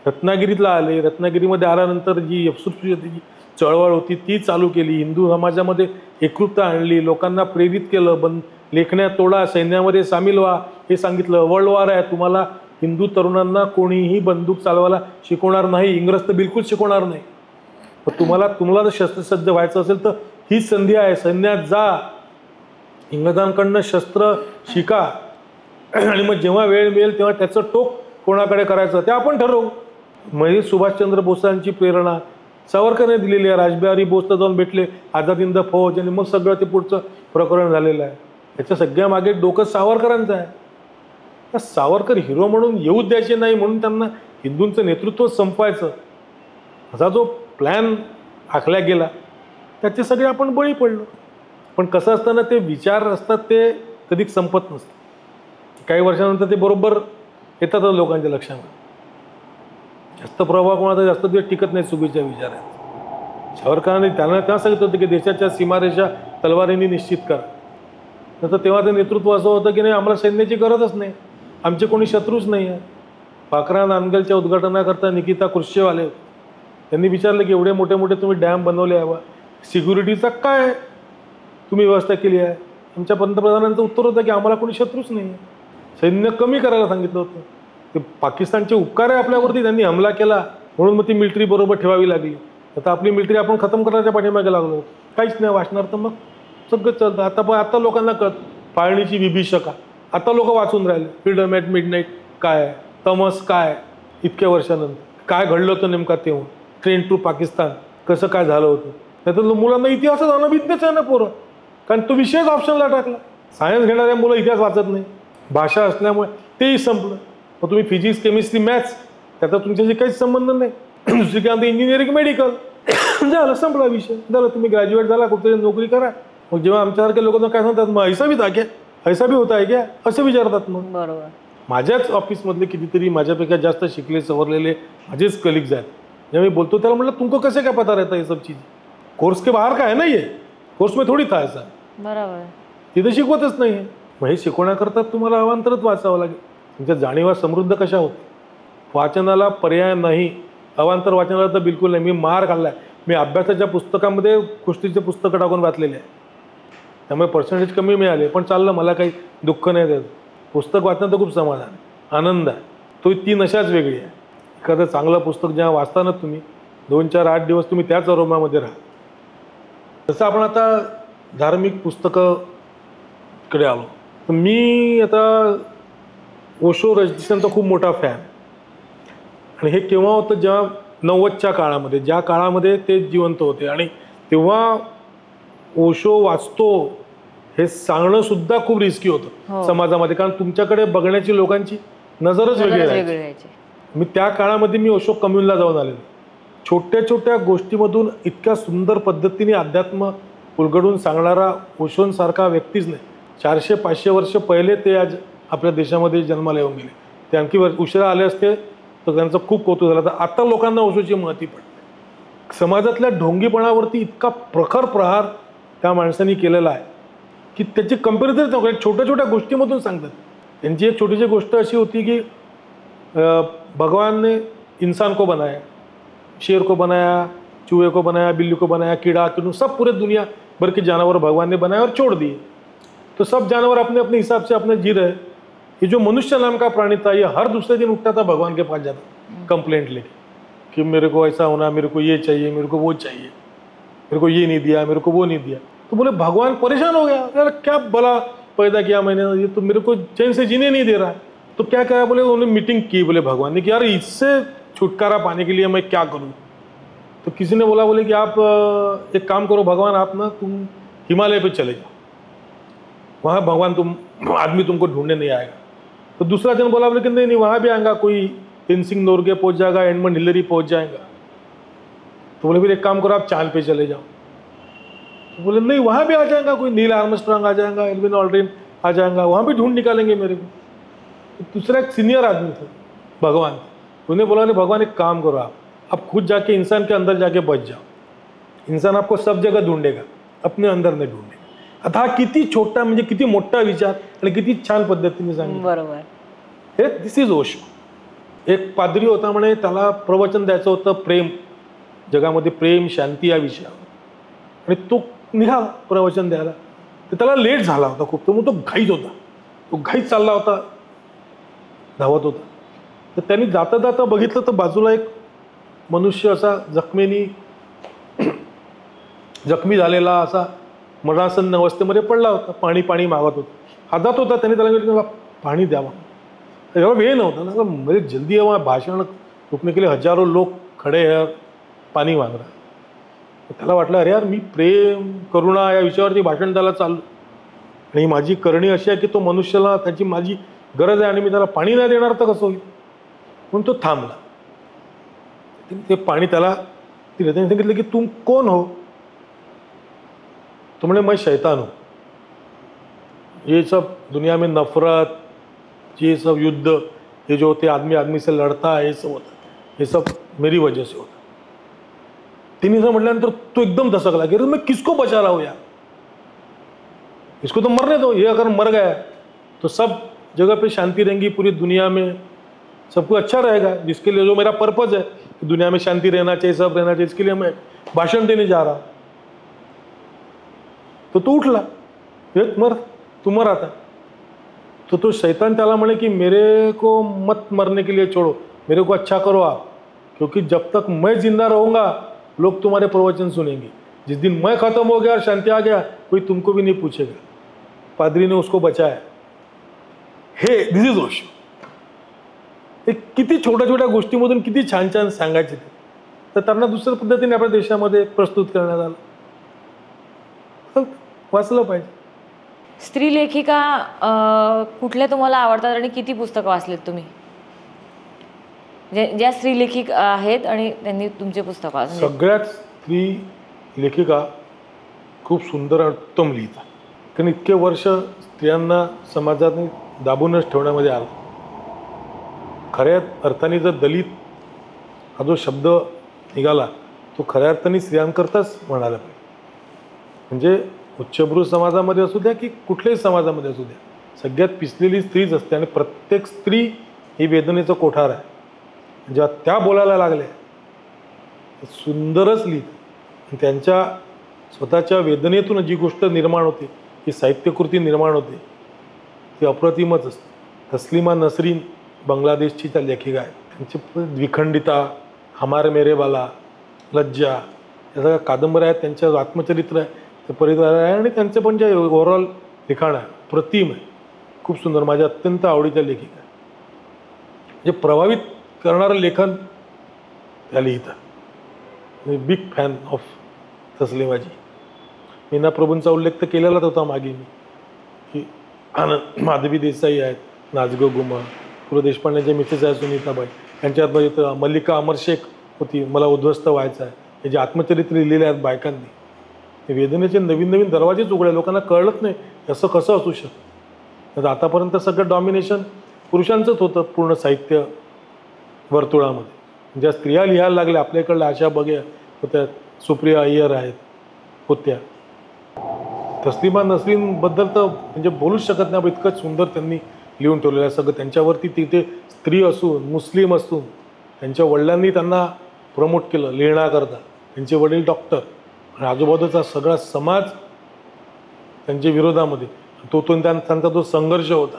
रत्नागिरीतला आले, रत्नागिरीमध्ये आल्यानंतर जी अस्पृश्यतेची चळवळ होती ती चालू केली, हिंदू समाजामध्ये एकरूपता आणली, लोकांना प्रेरित केलं, लेखण्या तोडा, सैन्यामध्ये सामील व्हा हे सांगितलं. वर्ल्ड वॉर आहे, तुम्हाला हिंदू तरुणांना कोणीही बंदूक चालवायला शिकवणार नाही, इंग्रज तर बिलकुल शिकवणार नाही. पण तुम्हाला जर शस्त्रसज्ज व्हायचं असेल तर ही संधी आहे, सैन्यात जा, इंग्रजांकडनं शस्त्र शिका आणि मग जेव्हा वेळ मिळेल तेव्हा त्याचं टोक कोणाकडे करायचं ते आपण ठरवू. म्हणजे सुभाषचंद्र बोसांची प्रेरणा सावरकरने दिलेली आहे. राजबिहारी बोसला जाऊन भेटले, आझाद हिंद फौज, आणि मग सगळं ते पुढचं प्रकरण झालेलं आहे. याच्या सगळ्या मागे डोकं सावरकरांचं आहे. तर सावरकर हिरो म्हणून येऊ द्यायचे नाही, म्हणून त्यांना हिंदूंचं नेतृत्व संपवायचं असा जो प्लॅन आखला गेला त्याचे सगळे आपण बळी पडलो. पण कसं असतं ना, ते विचार असतात ते कधीच संपत नसतं. काही वर्षानंतर ते बरोबर येतातच लोकांच्या लक्षामध्ये. जास्त प्रभाव कोणाचा जास्त दिवस टिकत नाही चुकीच्या विचारात. सावरकरांनी त्यांना सांगितलं होतं की देशाच्या सीमारेषा तलवारींनी निश्चित करा. नंतर तेव्हा ते नेतृत्व असं होतं की नाही, आम्हाला सैन्याची गरजच नाही, आमचे कोणी शत्रूच नाही आहे. पाखरा नानगलच्या उद्घाटनाकरता निकिता क्रुश्चेव आले. त्यांनी विचारलं की एवढे मोठे मोठे तुम्ही डॅम बनवले आहे, सिक्युरिटीचा काय तुम्ही व्यवस्था केली आहे. आमच्या पंतप्रधानांचं उत्तर होतं की आम्हाला कोणी शत्रूच नाही आहे, सैन्य कमी करायला सांगितलं होतं. ते पाकिस्तानचे उपकार आहे आपल्यावरती, त्यांनी हमला केला म्हणून मग ती मिलिटरी बरोबर ठेवावी लागली. आता आपली मिलिटरी आपण खतम करायच्या पाठीमागे लागलो, काहीच नाही वाचणार तर मग सगळं चालतं. आता लोकांना कळत फाळणीची विभीषका, आता लोक वाचून राहिले. फ्रीडम ॲट मिडनाईट काय, तमस काय, इतक्या वर्षानंतर काय घडलं होतं नेमका तेव्हा, ट्रेन टू पाकिस्तान कसं काय झालं होतं. त्यातलं मुलांना इतिहासच अनभिज्ञच आहे ना पोरं, कारण तो विषयच ऑप्शनला टाकला. सायन्स घेणाऱ्या मुलं इतिहास वाचत नाही, भाषा असल्यामुळे तेही संपलं. मग तुम्ही फिजिक्स, केमिस्ट्री, मॅथ्स त्याचा तुमच्याशी काहीच संबंध नाही. दुसरीकडे इंजिनिअरिंग, मेडिकल झालं, संपला विषय झालं. तुम्ही ग्रॅज्युएट झाला, कुठेतरी नोकरी करा. मग जेव्हा आमच्यासारख्या लोकांना काय सांगतात, मग ऐसा भी था क्या, ऐसा भी होता है क्या, असं विचारतात. मग बरोबर. माझ्याच ऑफिसमधले कितीतरी माझ्यापेक्षा जास्त शिकले सवरलेले माझेच कलिग्ज आहेत. जेव्हा मी बोलतो त्याला म्हटलं तुमको कैसे क्या पता रहता है ये सब चीज, कोर्स के बाहर का है ना, ये कोर्स में थोडी था ऐसा. बरोबर. तिथे शिकवतच नाही. मग हे शिकवण्याकरता तुम्हाला अवांतरच वाचावं लागेल. तुमच्या जाणीवा समृद्ध कशा होत. वाचनाला पर्याय नाही, अवांतर वाचनाला तर बिलकुल नाही. मी मार खाल्ला आहे. मी अभ्यासाच्या पुस्तकामध्ये गोष्टीचे पुस्तकं टाकून वाचलेले आहे, त्यामुळे पर्सेंटेज कमी मिळाले, पण चाललं, मला काही दुःख नाही त्याचं. पुस्तक वाचण्यात खूप समाधान आहे, आनंद आहे. तो ती नशाच वेगळी आहे. एखादं चांगलं पुस्तक जेव्हा वाचताना तुम्ही 2, 4, 8 दिवस तुम्ही त्याच अरोमामध्ये राहा. जसं आपण आता धार्मिक पुस्तकाकडे आलो, तर मी आता ओशो रजनीकांतचा खूप मोठा फॅन. आणि हे केव्हा होतं, जेव्हा 90च्या काळामध्ये, ज्या काळामध्ये ते जिवंत होते, आणि तेव्हा ओशो वाचतो हे सांगणं सुद्धा खूप रिस्की होतं समाजामध्ये, कारण तुमच्याकडे बघण्याची लोकांची नजरच वेगळी राहायची. मी त्या काळामध्ये मी ओशो कम्युनला जाऊन आलेलो. छोट्या छोट्या गोष्टीमधून इतक्या सुंदर पद्धतीने अध्यात्म उलगडून सांगणारा ओशोंसारखा व्यक्तीच नाही. 400-500 वर्ष पहिले ते आज आपल्या देशामध्ये जन्माला येऊन गेले. ते आणखी उशिरा आले असते तर त्यांचं खूप कौतुक झालं. तर आता लोकांना ओशोची महती पडते. समाजातल्या ढोंगीपणावरती इतका प्रखर प्रहार त्या माणसांनी केलेला आहे की त्याची कंपॅरिझन नको. छोट्या छोट्या गोष्टीमधून सांगतात. त्यांची एक छोटीशी गोष्ट अशी होती की भगवान ने इंसान को बनाया, शेर को बनाया, चूहे को बनाया, बिल्ली को बनाया, कीड़ा कीड़ू, सब पूरे दुनिया भर के जानवर भगवान ने बनाया और छोड़ दिए. तो सब जानवर अपने अपने हिसाब से अपने जी रहे. ये जो मनुष्य नाम का प्राणी था, ये हर दूसरे दिन उठता था, भगवान के पास जाता, कंप्लेंट लेके कि मेरे को ऐसा होना, मेरे को ये चाहिए, मेरे को वो चाहिए, मेरे को ये नहीं दिया, मेरे को वो नहीं दिया. तो बोले भगवान परेशान हो गया, यार क्या भला पैदा किया मैंने, ये तो मेरे को चैन से जीने नहीं दे रहा. तो क्या करा, बोले उन्होंने मीटिंग की, बोले भगवान ने कि यार इससे छुटकारा पाने के लिए मैं क्या करूँ. तो किसी ने बोले कि आप एक काम करो भगवान, आप ना तुम हिमालय पे चले जाओ, वहाँ भगवान आदमी तुमको ढूंढने नहीं आएगा। तो दूसरा जन बोले कि नहीं वहाँ भी आएगा कोई, तेनसिंग नोरगे पहुँच जाएगा, एडमंड हिलरी पहुँच जाएगा। तो बोले फिर एक काम करो आप चांद पे चले जाओ। तो बोले नहीं वहाँ भी आ जाएगा कोई, नील आर्मस्ट्रांग आ जाएगा, एल्विन ऑल्ड्रिन आ जाएगा, वहाँ भी ढूंढ निकालेंगे मेरे को। तो दूसरा एक सीनियर आदमी था भगवान, उन्हें बोला भगवान एक काम करो आप खुद जाके इंसान के अंदर जाके बच जाओ, इंसान आपको सब जगह ढूंढेगा, अपने अंदर नाही ढूंढेगा। आता हा किती छोटा म्हणजे किती मोठा विचार आणि किती छान पद्धतीने सांगितलं। बरोबर. हे दिस इज ओशो. एक पादरी होता म्हणे, त्याला प्रवचन द्यायचं होतं प्रेम, जगामध्ये प्रेम शांती या विषयावर, आणि तो निघाला प्रवचन द्यायला, तर त्याला लेट झाला होता खूप, तो घाईत होता, तो घाईत चालला होता, धावत होता. तर त्यांनी जाता जाता बघितलं तर बाजूला एक मनुष्य असा जखमी झालेला असा मरणासन्न अवस्थेमध्ये पडला होता, पाणी पाणी मागत होता, हातात होता. त्यांनी त्याला सांगितलं पाणी द्यावा. एवढा वेळ नव्हता ना, म्हणजे जल्दी वहाँ भाषण रुकने के लिए हजारों लोग खड़े हैं, पाणी माग रहा. त्याला वाटलं अरे यार मी प्रेम करुणा या विषयावरती भाषण द्यायला चाललो, आणि माझी करणी अशी आहे की तो मनुष्याला त्याची माझी गरज आहे आणि मी त्याला पाणी नाही देणार तर कसं होईल, म्हणून तो थांबला. ते पाणी त्याला दिलं. त्याने सांगितलं की तुम कौन हो? तो म्हणे मैं शैतान हूँ, ये सब दुनिया में नफरत, ये सब युद्ध, ये जो होते आदमी आदमी से लड़ता है, ये सब होता, ये सब मेरी वजह से होता. तिने जर म्हटल्यानंतर तो एकदम दसकला की मैं किसको बचा रहा हूँ यार, इसको तो मरने दो, ये अगर मर गया तो सब जगह पे शांति रहेगी, पूरी दुनिया में सब कुछ अच्छा रहेगा, जिसके लिए जो मेरा पर्पज है कि दुनिया में शांति रहना चाहिए, सब रहना चाहिए, इसके लिए मैं भाषण देने जा रहा हूँ. तो तू उठला, मर, तू मर आता. तो शैतान त्याला म्हणे की मेरे को मत मरने के लिए छोड़ो, मेरे को अच्छा करो आप, क्योंकि जब तक मैं जिंदा रहूँगा लोग तुम्हारे प्रवचन सुनेंगे, जिस दिन मैं खत्म हो गया और शांति आ गया कोई तुमको भी नहीं पूछेगा. पादरी ने उसको बचाया. हे दिस इज ओशो. एक किती छोट्या छोट्या गोष्टीमधून किती छान छान सांगायचे ते, तर त्यांना दुसऱ्या पद्धतीने आपल्या देशामध्ये प्रस्तुत करण्यात आलं. वाचलं पाहिजे. स्त्री लेखिका कुठल्या तुम्हाला आवडतात आणि किती पुस्तकं वाचलीत तुम्ही? ज्या स्त्री लेखिक आहेत आणि त्यांनी तुमचे पुस्तक वाचले? सगळ्यात स्त्री लेखिका खूप सुंदर आणि उत्तम लिहितात, कारण इतके वर्ष स्त्रियांना समाजात दाबूनच ठेवण्यामध्ये आलं. खऱ्या अर्थाने जर दलित हा जो शब्द निघाला तो खऱ्या अर्थाने स्त्रियांकरताच म्हणाला पाहिजे. म्हणजे उच्चभ्रू समाजामध्ये असू द्या की कुठल्याही समाजामध्ये असू द्या, सगळ्यात पिसलेली स्त्रीच असते, आणि प्रत्येक स्त्री ही वेदनेचं कोठार आहे. जेव्हा त्या बोलायला लागल्या सुंदरच लिहित, त्यांच्या स्वतःच्या वेदनेतून जी गोष्ट निर्माण होते, ही साहित्यकृती निर्माण होते, ती अप्रतिमच असते. तस्लिमा नसरीन बांगलादेशची त्या लेखिका आहेत. त्यांची द्विखंडिता, हमारे मेरे बाला, लज्जा या सगळ्या कादंबऱ्या आहेत. त्यांच्या आत्मचरित्र आहे, ते परिवार आहे, आणि त्यांचे पण जे ओव्हरऑल लिखाण आहे प्रतिम आहे, खूप सुंदर. माझ्या अत्यंत आवडीच्या लेखिका आहे. जे प्रभावित करणारं लेखन त्या लिहितात. मी बिग फॅन ऑफ तस्लिमाजी. मीना प्रभूंचा उल्लेख तर केलेलाच होता मागे मी, की माधवी देसाई आहेत, नाजगो गुमा, पु ल देशपांडेचे मिसेस आहे सुनीताबाई, त्यांच्यात मल्लिका अमर शेख होती, मला उद्ध्वस्त व्हायचं आहे, हे जे आत्मचरित्र लिहिलेले आहेत बायकांनी, हे वेदनेचे नवीन नवीन दरवाजेच उघडले. लोकांना कळलंच नाही असं कसं असू शकतं. तर आतापर्यंत सगळं डॉमिनेशन पुरुषांचंच होतं पूर्ण साहित्य वर्तुळामध्ये. ज्या स्त्रिया लिहायला लागल्या, आपल्याकडल्या आशा बगे होत्या, सुप्रिया अय्यर आहेत होत्या, तस्लिमा नसरीनबद्दल तर म्हणजे बोलूच शकत नाही. इतकं सुंदर त्यांनी लिहून ठेवलेलं आहे सगळं. त्यांच्यावरती तिथे स्त्री असून, मुस्लिम असून, त्यांच्या वडिलांनी त्यांना प्रमोट केलं लिहिण्याकरता. त्यांचे वडील डॉक्टर, आणि आजूबाजूचा सगळा समाज त्यांच्या विरोधामध्ये, त्यांचा तो संघर्ष होता.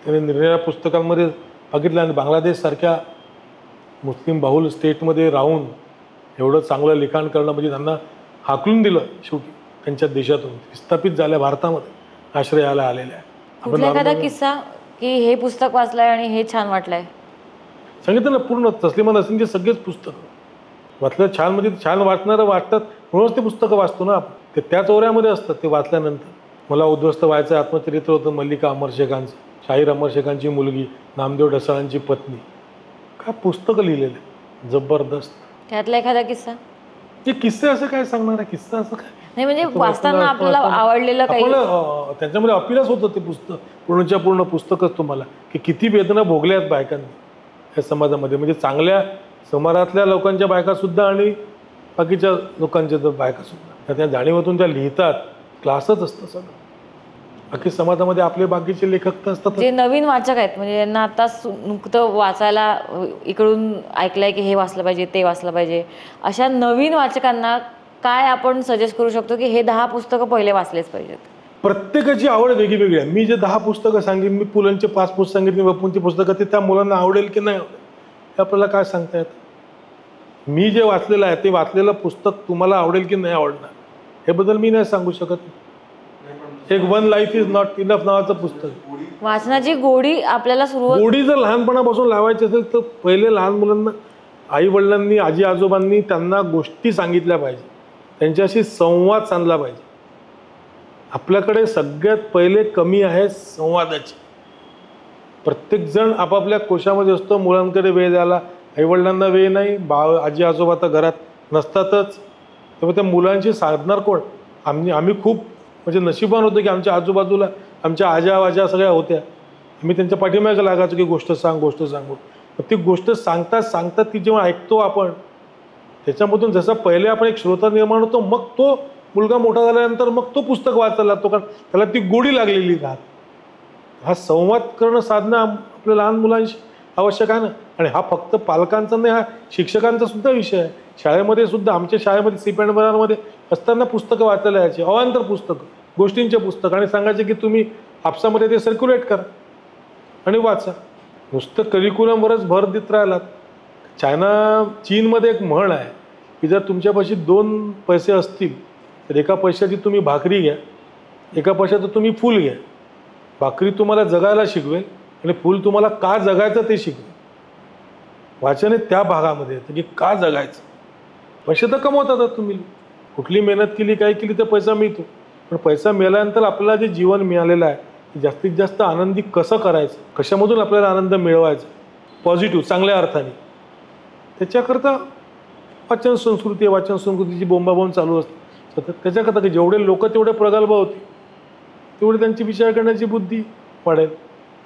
त्यांनी निरनिराळ्या पुस्तकांमध्ये बघितलं, आणि बांगलादेशसारख्या मुस्लिम बाहुल स्टेटमध्ये राहून एवढं चांगलं लिखाण करणं म्हणजे त्यांना हाकलून दिलं शेवटी त्यांच्या देशातून, विस्थापित झाल्या, भारतामध्ये आश्रयाला आलेल्या आहे. कुठला एखादा किस्सा की हे पुस्तक वाचलंय आणि हे छान वाटलंय? सांगितलं ना पूर्ण तस्लिमा नसरीनचे सगळेच पुस्तकं वाचलं छान म्हणजे छान वाचणारं वाटतात म्हणूनच ते पुस्तकं वाचतो ना आपण. ते त्याच ओऱ्यामध्ये असतात ते वाचल्यानंतर. मला उद्ध्वस्त व्हायचं आत्मचरित्र होतं मल्लिका अमरशेखांचं, शाहीर अमरशेखांची मुलगी, नामदेव ढसाळांची पत्नी. काय पुस्तकं लिहिलेलं आहे जबरदस्त. त्यातला एखादा किस्सा? ते किस्से असं काय सांगणार आहे, किस्सा असं काय नाही म्हणजे वाचताना आपल्याला आवडलेलं काही? आपण त्याच्यामध्ये अपीलच होतं ते पुस्तक, पूर्णच्या पूर्ण पुस्तकच तुम्हाला, की किती वेदना भोगल्या आहेत बायकांनी या समाजामध्ये. म्हणजे चांगल्या समाजातल्या लोकांच्या बायका सुद्धा आणि बाकीच्या लोकांच्या बायका सुद्धा त्या जाणीवातून त्या लिहितात. क्लासच असतं सगळं. बाकी समाजामध्ये आपले बाकीचे लेखक तर असतात. जे नवीन वाचक आहेत म्हणजे यांना आता नुकतं वाचायला इकडून ऐकलंय की हे वाचलं पाहिजे ते वाचलं पाहिजे, अशा नवीन वाचकांना काय आपण सजेस्ट करू शकतो की हे 10 पुस्तकं पहिले वाचलेच पाहिजेत? प्रत्येकाची आवड वेगळी आहे. मी जे 10 पुस्तकं सांगेन, मी पुलंचे 5 पुस्तकं सांगितली, बापूंची पुस्तकं, ते त्या मुलांना आवडेल की नाही आवडेल हे आपल्याला काय सांगता येतं. मी जे वाचलेलं आहे ते वाचलेलं पुस्तक तुम्हाला आवडेल की नाही आवडणार हे बद्दल मी नाही सांगू शकत. एक one life is not enough नावाचं पुस्तक. वाचनाची गोडी आपल्याला गोडी जर लहानपणापासून लावायची असेल तर पहिले लहान मुलांना आई वडिलांनी, आजी आजोबांनी त्यांना गोष्टी सांगितल्या पाहिजे, त्यांच्याशी संवाद साधला पाहिजे. आपल्याकडे सगळ्यात पहिले कमी आहे संवादाची. प्रत्येकजण आपापल्या कोशामध्ये असतो, मुलांकडे वेळ द्यायला आईवडिलांना वेळ नाही, आजी आजोबा तर घरात नसतातच. तेव्हा त्या मुलांशी साधणार कोण? आम्ही खूप म्हणजे नशिबान होतो की आमच्या आजूबाजूला आमच्या आजा सगळ्या होत्या. आम्ही त्यांच्या पाठीमागे लागायचो की गोष्ट सांगू. ती गोष्ट सांगतात ती जेव्हा ऐकतो आपण, त्याच्यामधून जसं पहिले आपण एक श्रोता निर्माण होतो, मग तो मुलगा मोठा झाल्यानंतर मग तो पुस्तक वाचायला लागतो, कारण त्याला ती गोडी लागलेली राहत. हा संवाद करणं साधणं आपल्या लहान मुलांशी आवश्यक आहे ना. आणि हा फक्त पालकांचा नाही, हा शिक्षकांचा सुद्धा विषय आहे. शाळेमध्ये सुद्धा, आमच्या शाळेमध्ये सीपॅन्डमध्ये असताना पुस्तकं वाचायला यायची, अवांतर पुस्तकं, गोष्टींचे पुस्तक, आणि सांगायचे की तुम्ही आपसामध्ये ते सर्क्युलेट करा आणि वाचा. नुसतं करिक्युलमवरच भर देत राहिलात. चीनमध्ये एक म्हण आहे की जर तुमच्यापाशी 2 पैसे असतील तर एका पैशाची तुम्ही भाकरी घ्या, एका पैशाचं तुम्ही फूल घ्या. भाकरी तुम्हाला जगायला शिकवेल आणि फूल तुम्हाला का जगायचं ते शिकवेल. वाचन त्या भागामध्ये येतं की का जगायचं. पैसे तर कमवतात तुम्ही, कुठली मेहनत केली, काय केली तर पैसा मिळतो, पण पैसा मिळाल्यानंतर आपल्याला जे जीवन मिळालेलं आहे ते जास्तीत जास्त आनंदी कसं करायचं, कशामधून आपल्याला आनंद मिळवायचा पॉझिटिव्ह चांगल्या अर्थाने, त्याच्याकरता वाचन संस्कृती आहे. वाचन संस्कृतीची बोंबाबोंब चालू असते सतत. त्याच्याकरता की जेवढे लोक तेवढे प्रगल्भ होते तेवढी त्यांची विचार करण्याची बुद्धी वाढेल,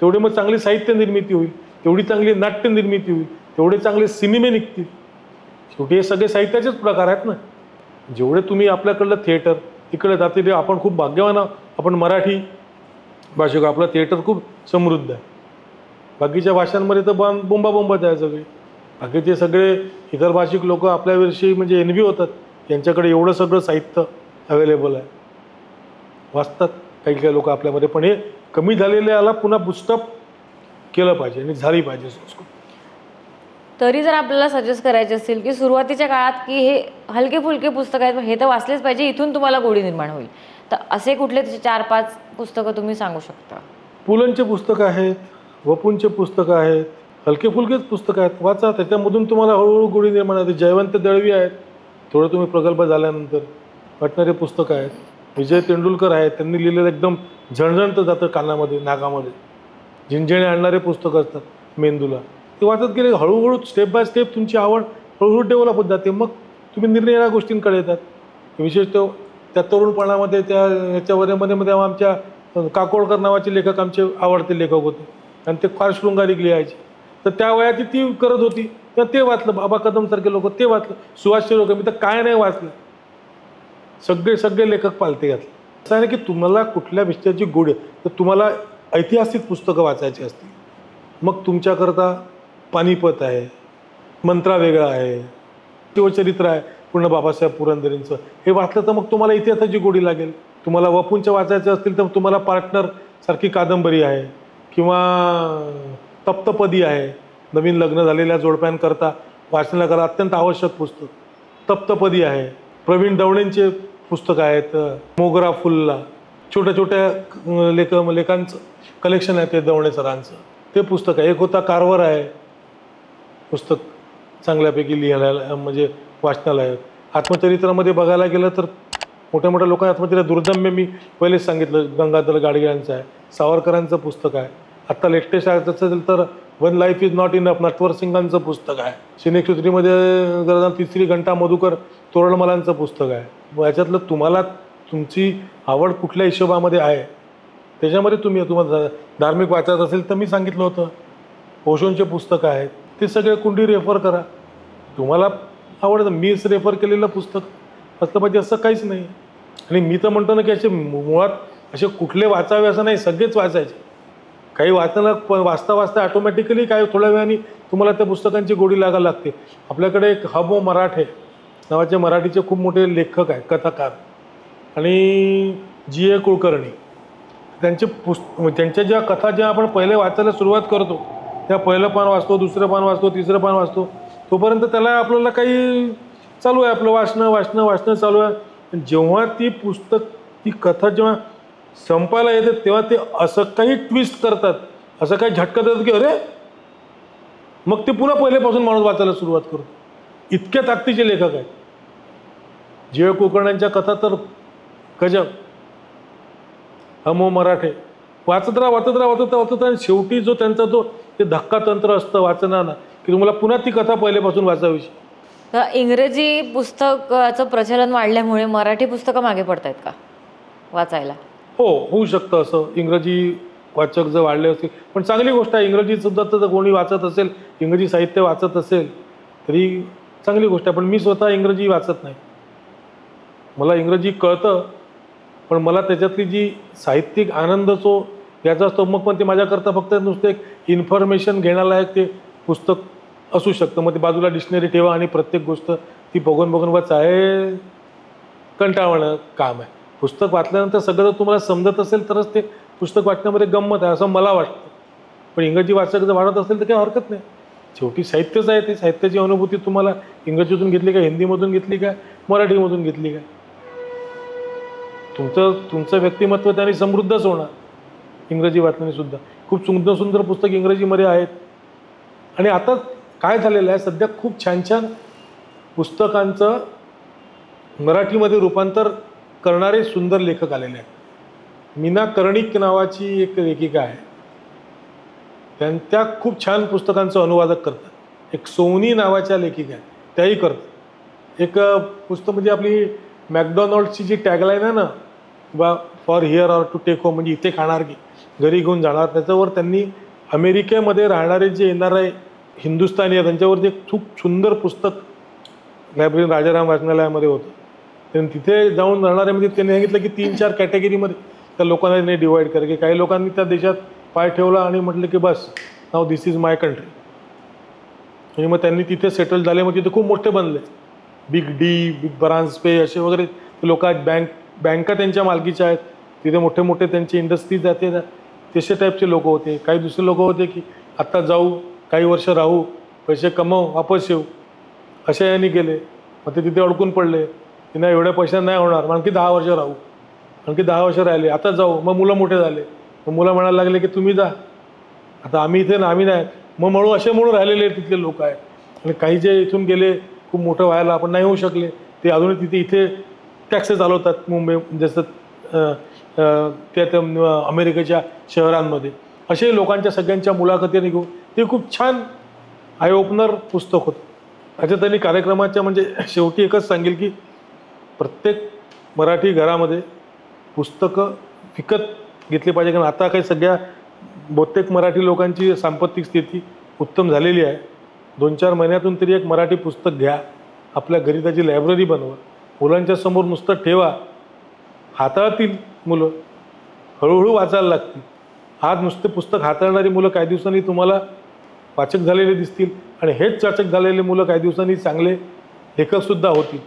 तेवढे मग चांगली साहित्य निर्मिती होईल, तेवढी चांगली नाट्य निर्मिती होईल, तेवढे चांगले सिनेमे निघतील. शेवटी हे सगळे साहित्याचेच प्रकार आहेत ना. जेवढे तुम्ही आपल्याकडलं थिएटर तिकडे जाते ते आपण खूप भाग्यवान आहोत. आपण मराठी भाषिक, आपलं थिएटर खूप समृद्ध आहे. बाकीच्या भाषांमध्ये तर बोंबाबोंबच आहे सगळे. बाकीचे सगळे इतर भाषिक लोक आपल्याविषयी म्हणजे एनव्ही होतात, यांच्याकडे एवढं सगळं साहित्य अवेलेबल आहे, वाचतात काही लोक आपल्यामध्ये. पण हे कमी झालेले याला पुन्हा बुस्टअप केलं पाहिजे आणि झाली पाहिजे संस्कृती. तरी जर आपल्याला सजेस्ट करायचे असेल की सुरुवातीच्या काळात की हे हलके फुलके पुस्तक आहेत, हे तर वाचलेच पाहिजे, इथून तुम्हाला गोडी निर्माण होईल, तर असे कुठले 4-5 पुस्तकं तुम्ही सांगू शकता? पुलंचे पुस्तकं आहेत, वपूंचे पुस्तकं आहेत, हलके फुलकेच पुस्तकं आहेत, वाचा. त्याच्यामधून तुम्हाला हळूहळू गोडी निर्माण होते. जयवंत दळवी आहेत, थोडं तुम्ही प्रगल्भ झाल्यानंतर वाटणारे पुस्तकं आहेत. विजय तेंडुलकर आहेत, त्यांनी लिहिलेलं एकदम झणझणतं जातं कानामध्ये, नाकामध्ये, झिंझणे आणणारे पुस्तकं असतात मेंदूला. ते वाचत गेले हळूहळू स्टेप बाय स्टेप तुमची आवड हळूहळू डेव्हलप होत जाते. मग तुम्ही निरनिराळ्या गोष्टींकडे येतात. विशेषतः त्या तरुणपणामध्ये ह्याच्यामध्ये आमच्या काकोडकर नावाचे लेखक आमचे आवडते लेखक होते आणि ते फार शृंगारिक लिहायचे. तर त्या वयाची ती करत होती, तर ते वाचलं. बाबा कदमसारखे लोक ते वाचलं. सुभाष लोक मी तर काय नाही वाचलं. सगळे लेखक पालते घातले. असं आहे की तुम्हाला कुठल्या विषयाची गोडी तर तुम्हाला ऐतिहासिक पुस्तकं वाचायची असतील, मग तुमच्याकरता पानिपत आहे, मंत्रा वेगळा आहे, शिवचरित्र आहे पूर्ण बाबासाहेब पुरंदरेंचं, हे वाचलं तर मग तुम्हाला इतिहासाची गोडी लागेल. तुम्हाला वपूंच्या वाचायचं असतील तर तुम्हाला पार्टनर सारखी कादंबरी आहे किंवा तप्तपदी आहे. नवीन लग्न झालेल्या जोडप्यांकरता वाचनाकरता अत्यंत आवश्यक पुस्तक तप्तपदी आहे. प्रवीण दवणेंचे पुस्तक आहेत, मोगरा फुलला, छोट्या लेखांचं कलेक्शन आहे ते दवणे सरांचं, ते पुस्तक आहे. एक होता कारवर आहे पुस्तक, चांगल्यापैकी लिहायला म्हणजे वाचनाला आहेत. आत्मचरित्रामध्ये बघायला गेलं तर मोठ्या मोठ्या लोकांना आत्मचरित्र दुर्दम्य मी पहिलेच सांगितलं गंगाधर गाडगिळांचं आहे, सावरकरांचं पुस्तक आहे. आत्ता लेटेस्ट आहे असेल तर one life is not enough Natwar सिंगांचं पुस्तक आहे. सिनेक्षेत्रीमध्ये गरजा तिसरी घंटा मधुकर तोरणमलांचं पुस्तक आहे. याच्यातलं तुम्हाला तुमची आवड कुठल्या हिशोबामध्ये आहे त्याच्यामध्ये तुम्हाला धार्मिक वाचायचं असेल तर मी सांगितलं होतं ओशोंचे पुस्तकं आहेत, ते सगळे कुंडी रेफर करा. तुम्हाला आवडतं मीच रेफर केलेलं पुस्तक असलं पाहिजे असं काहीच नाही. आणि मी तर म्हणतो ना की असे मुळात असे कुठले वाचावे असं नाही, सगळेच वाचायचे. काही वाचता वाचता ऑटोमॅटिकली काही थोड्या वेळाने तुम्हाला त्या पुस्तकांची गोडी लागायला लागते. आपल्याकडे एक हबो मराठे नावाचे मराठीचे खूप मोठे लेखक आहेत, कथाकार, आणि G.A. कुलकर्णी. त्यांच्या ज्या कथा ज्या आपण पहिले वाचायला सुरुवात करतो त्या पहिलं पान वाचतो, दुसरं पान वाचतो, तिसरं पान वाचतो, तोपर्यंत त्याला आपल्याला काही चालू आहे आपलं वाचणं चालू आहे. जेव्हा ती पुस्तक ती कथा जेव्हा संपायला येते तेव्हा ते असं काही ट्विस्ट करतात, असं काही झटका देतात की अरे मग ते पुन्हा पहिल्यापासून माणूस वाचायला सुरुवात करतो. इतक्या ताकदीचे लेखक आहेत. G.A. कुलकर्ण्यांच्या कथा तर गजब. हमो मराठे वाचत राहा आणि शेवटी जो त्यांचा ते धक्का तंत्र असतं वाचनानं की तुम्हाला पुन्हा ती कथा पहिल्यापासून वाचावीशी. तर इंग्रजी पुस्तकाचं प्रचलन वाढल्यामुळे मराठी पुस्तकं मागे पडत आहेत का वाचायला? हो, होऊ शकतं असं. इंग्रजी वाचक जर वाढले असतील पण चांगली गोष्ट आहे. इंग्रजी सुद्धा तर कोणी वाचत असेल, इंग्रजी साहित्य वाचत असेल तरी चांगली गोष्ट आहे. पण मी स्वतः इंग्रजी वाचत नाही. मला इंग्रजी कळतं पण मला त्याच्यातली जी साहित्यिक आनंद जो याचा असतो मग पण ते माझ्याकरता फक्त नुसतं एक इन्फॉर्मेशन घेण्यालायक ते पुस्तक असू शकतं. मग ते बाजूला डिक्शनरी ठेवा आणि प्रत्येक गोष्ट ती बघून वाचा, हे कंटाळवाणं काम आहे. पुस्तक वाचल्यानंतर सगळं जर तुम्हाला समजत असेल तरच ते पुस्तक वाचण्यामध्ये गंमत आहे असं मला वाटतं. पण इंग्रजी वाचक जर वाढत असेल तर काही हरकत नाही. शेवटी साहित्यच आहे. ते साहित्याची अनुभूती तुम्हाला इंग्रजीतून घेतली काय, हिंदीमधून घेतली काय, मराठीमधून घेतली काय, तुमचं व्यक्तिमत्व त्याने समृद्धच होणार. इंग्रजी वाचण्याने सुद्धा खूप सुंदर पुस्तक इंग्रजीमध्ये आहेत. आणि आता काय झालेलं आहे सध्या खूप छान पुस्तकांचं मराठीमध्ये रूपांतर करणारे सुंदर लेखक आलेले आहेत. मीना कर्णिक नावाची एक लेखिका आहे, त्या खूप छान पुस्तकांचं अनुवादक करतात. एक सोनी नावाच्या लेखिका आहेत, त्याही करतात. एक पुस्तक म्हणजे आपली मॅकडॉनल्ड्सची जी टॅगलाईन आहे ना बा for here or to take home, म्हणजे इथे खाणार की घरी घेऊन जाणार, त्याच्यावर त्यांनी अमेरिकेमध्ये राहणारे जे येणारे हिंदुस्थानी आहेत त्यांच्यावरती एक खूप सुंदर पुस्तक लायब्ररी राजाराम वाचनालयामध्ये होतं. त्यांनी तिथे जाऊन राहणाऱ्यामध्ये त्यांनी सांगितलं की 3-4 कॅटेगरीमध्ये त्या लोकांना त्यांनी डिवाईड केलं की काही लोकांनी त्या देशात पाय ठेवला आणि म्हटलं की बस now this is my country. म्हणजे मग त्यांनी तिथे सेटल झाले. मग तिथे खूप मोठे बनले, बिग डी, बिग बरान्स्पे असे वगैरे लोक आहेत. बँका त्यांच्या मालकीच्या आहेत. तिथे मोठे त्यांचे इंडस्ट्रीज जाते, तसे टाईपचे लोक होते. काही दुसरे लोक होते की आत्ता जाऊ, काही वर्ष राहू, पैसे कमवू, वापस येऊ, अशा यांनी गेले. मग ते तिथे अडकून पडले. त्यांना एवढ्या पैशात नाही होणार, आणखी 10 वर्ष राहू, आणखी 10 वर्ष राहिले, आता जाऊ. मग मुलं मोठे झाले. मग मुलं म्हणायला लागले की तुम्ही जा, आता आम्ही इथे ना, आम्ही नाही. मग म्हणून राहिलेले तिथले लोक आहेत. आणि काही जे इथून गेले खूप मोठं व्हायला आपण नाही होऊ शकले ते अजूनही इथे टॅक्सेस चालवतात मुंबई जसं त्या अमेरिकेच्या शहरांमध्ये. असे लोकांच्या सगळ्यांच्या मुलाखती घेऊन ते खूप छान आय ओपनर पुस्तक होतं. अच्छा, त्यांनी कार्यक्रमाच्या म्हणजे शेवटी एकच सांगेल की प्रत्येक मराठी घरामध्ये पुस्तकं विकत घेतली पाहिजे. कारण आता काही सगळ्या बहुतेक मराठी लोकांची सांपत्तिक स्थिती उत्तम झालेली आहे. 2-4 महिन्यातून तरी एक मराठी पुस्तक घ्या, आपल्या घरी त्याची लायब्ररी बनवा, मुलांच्या समोर नुसतं ठेवा, हाताळतील मुलं, हळूहळू वाचायला लागतील. आज नुसते पुस्तक हाताळणारी मुलं काही दिवसांनी तुम्हाला वाचक झालेले दिसतील आणि हेच वाचक झालेले मुलं काही दिवसांनी चांगले लेखकसुद्धा होतील.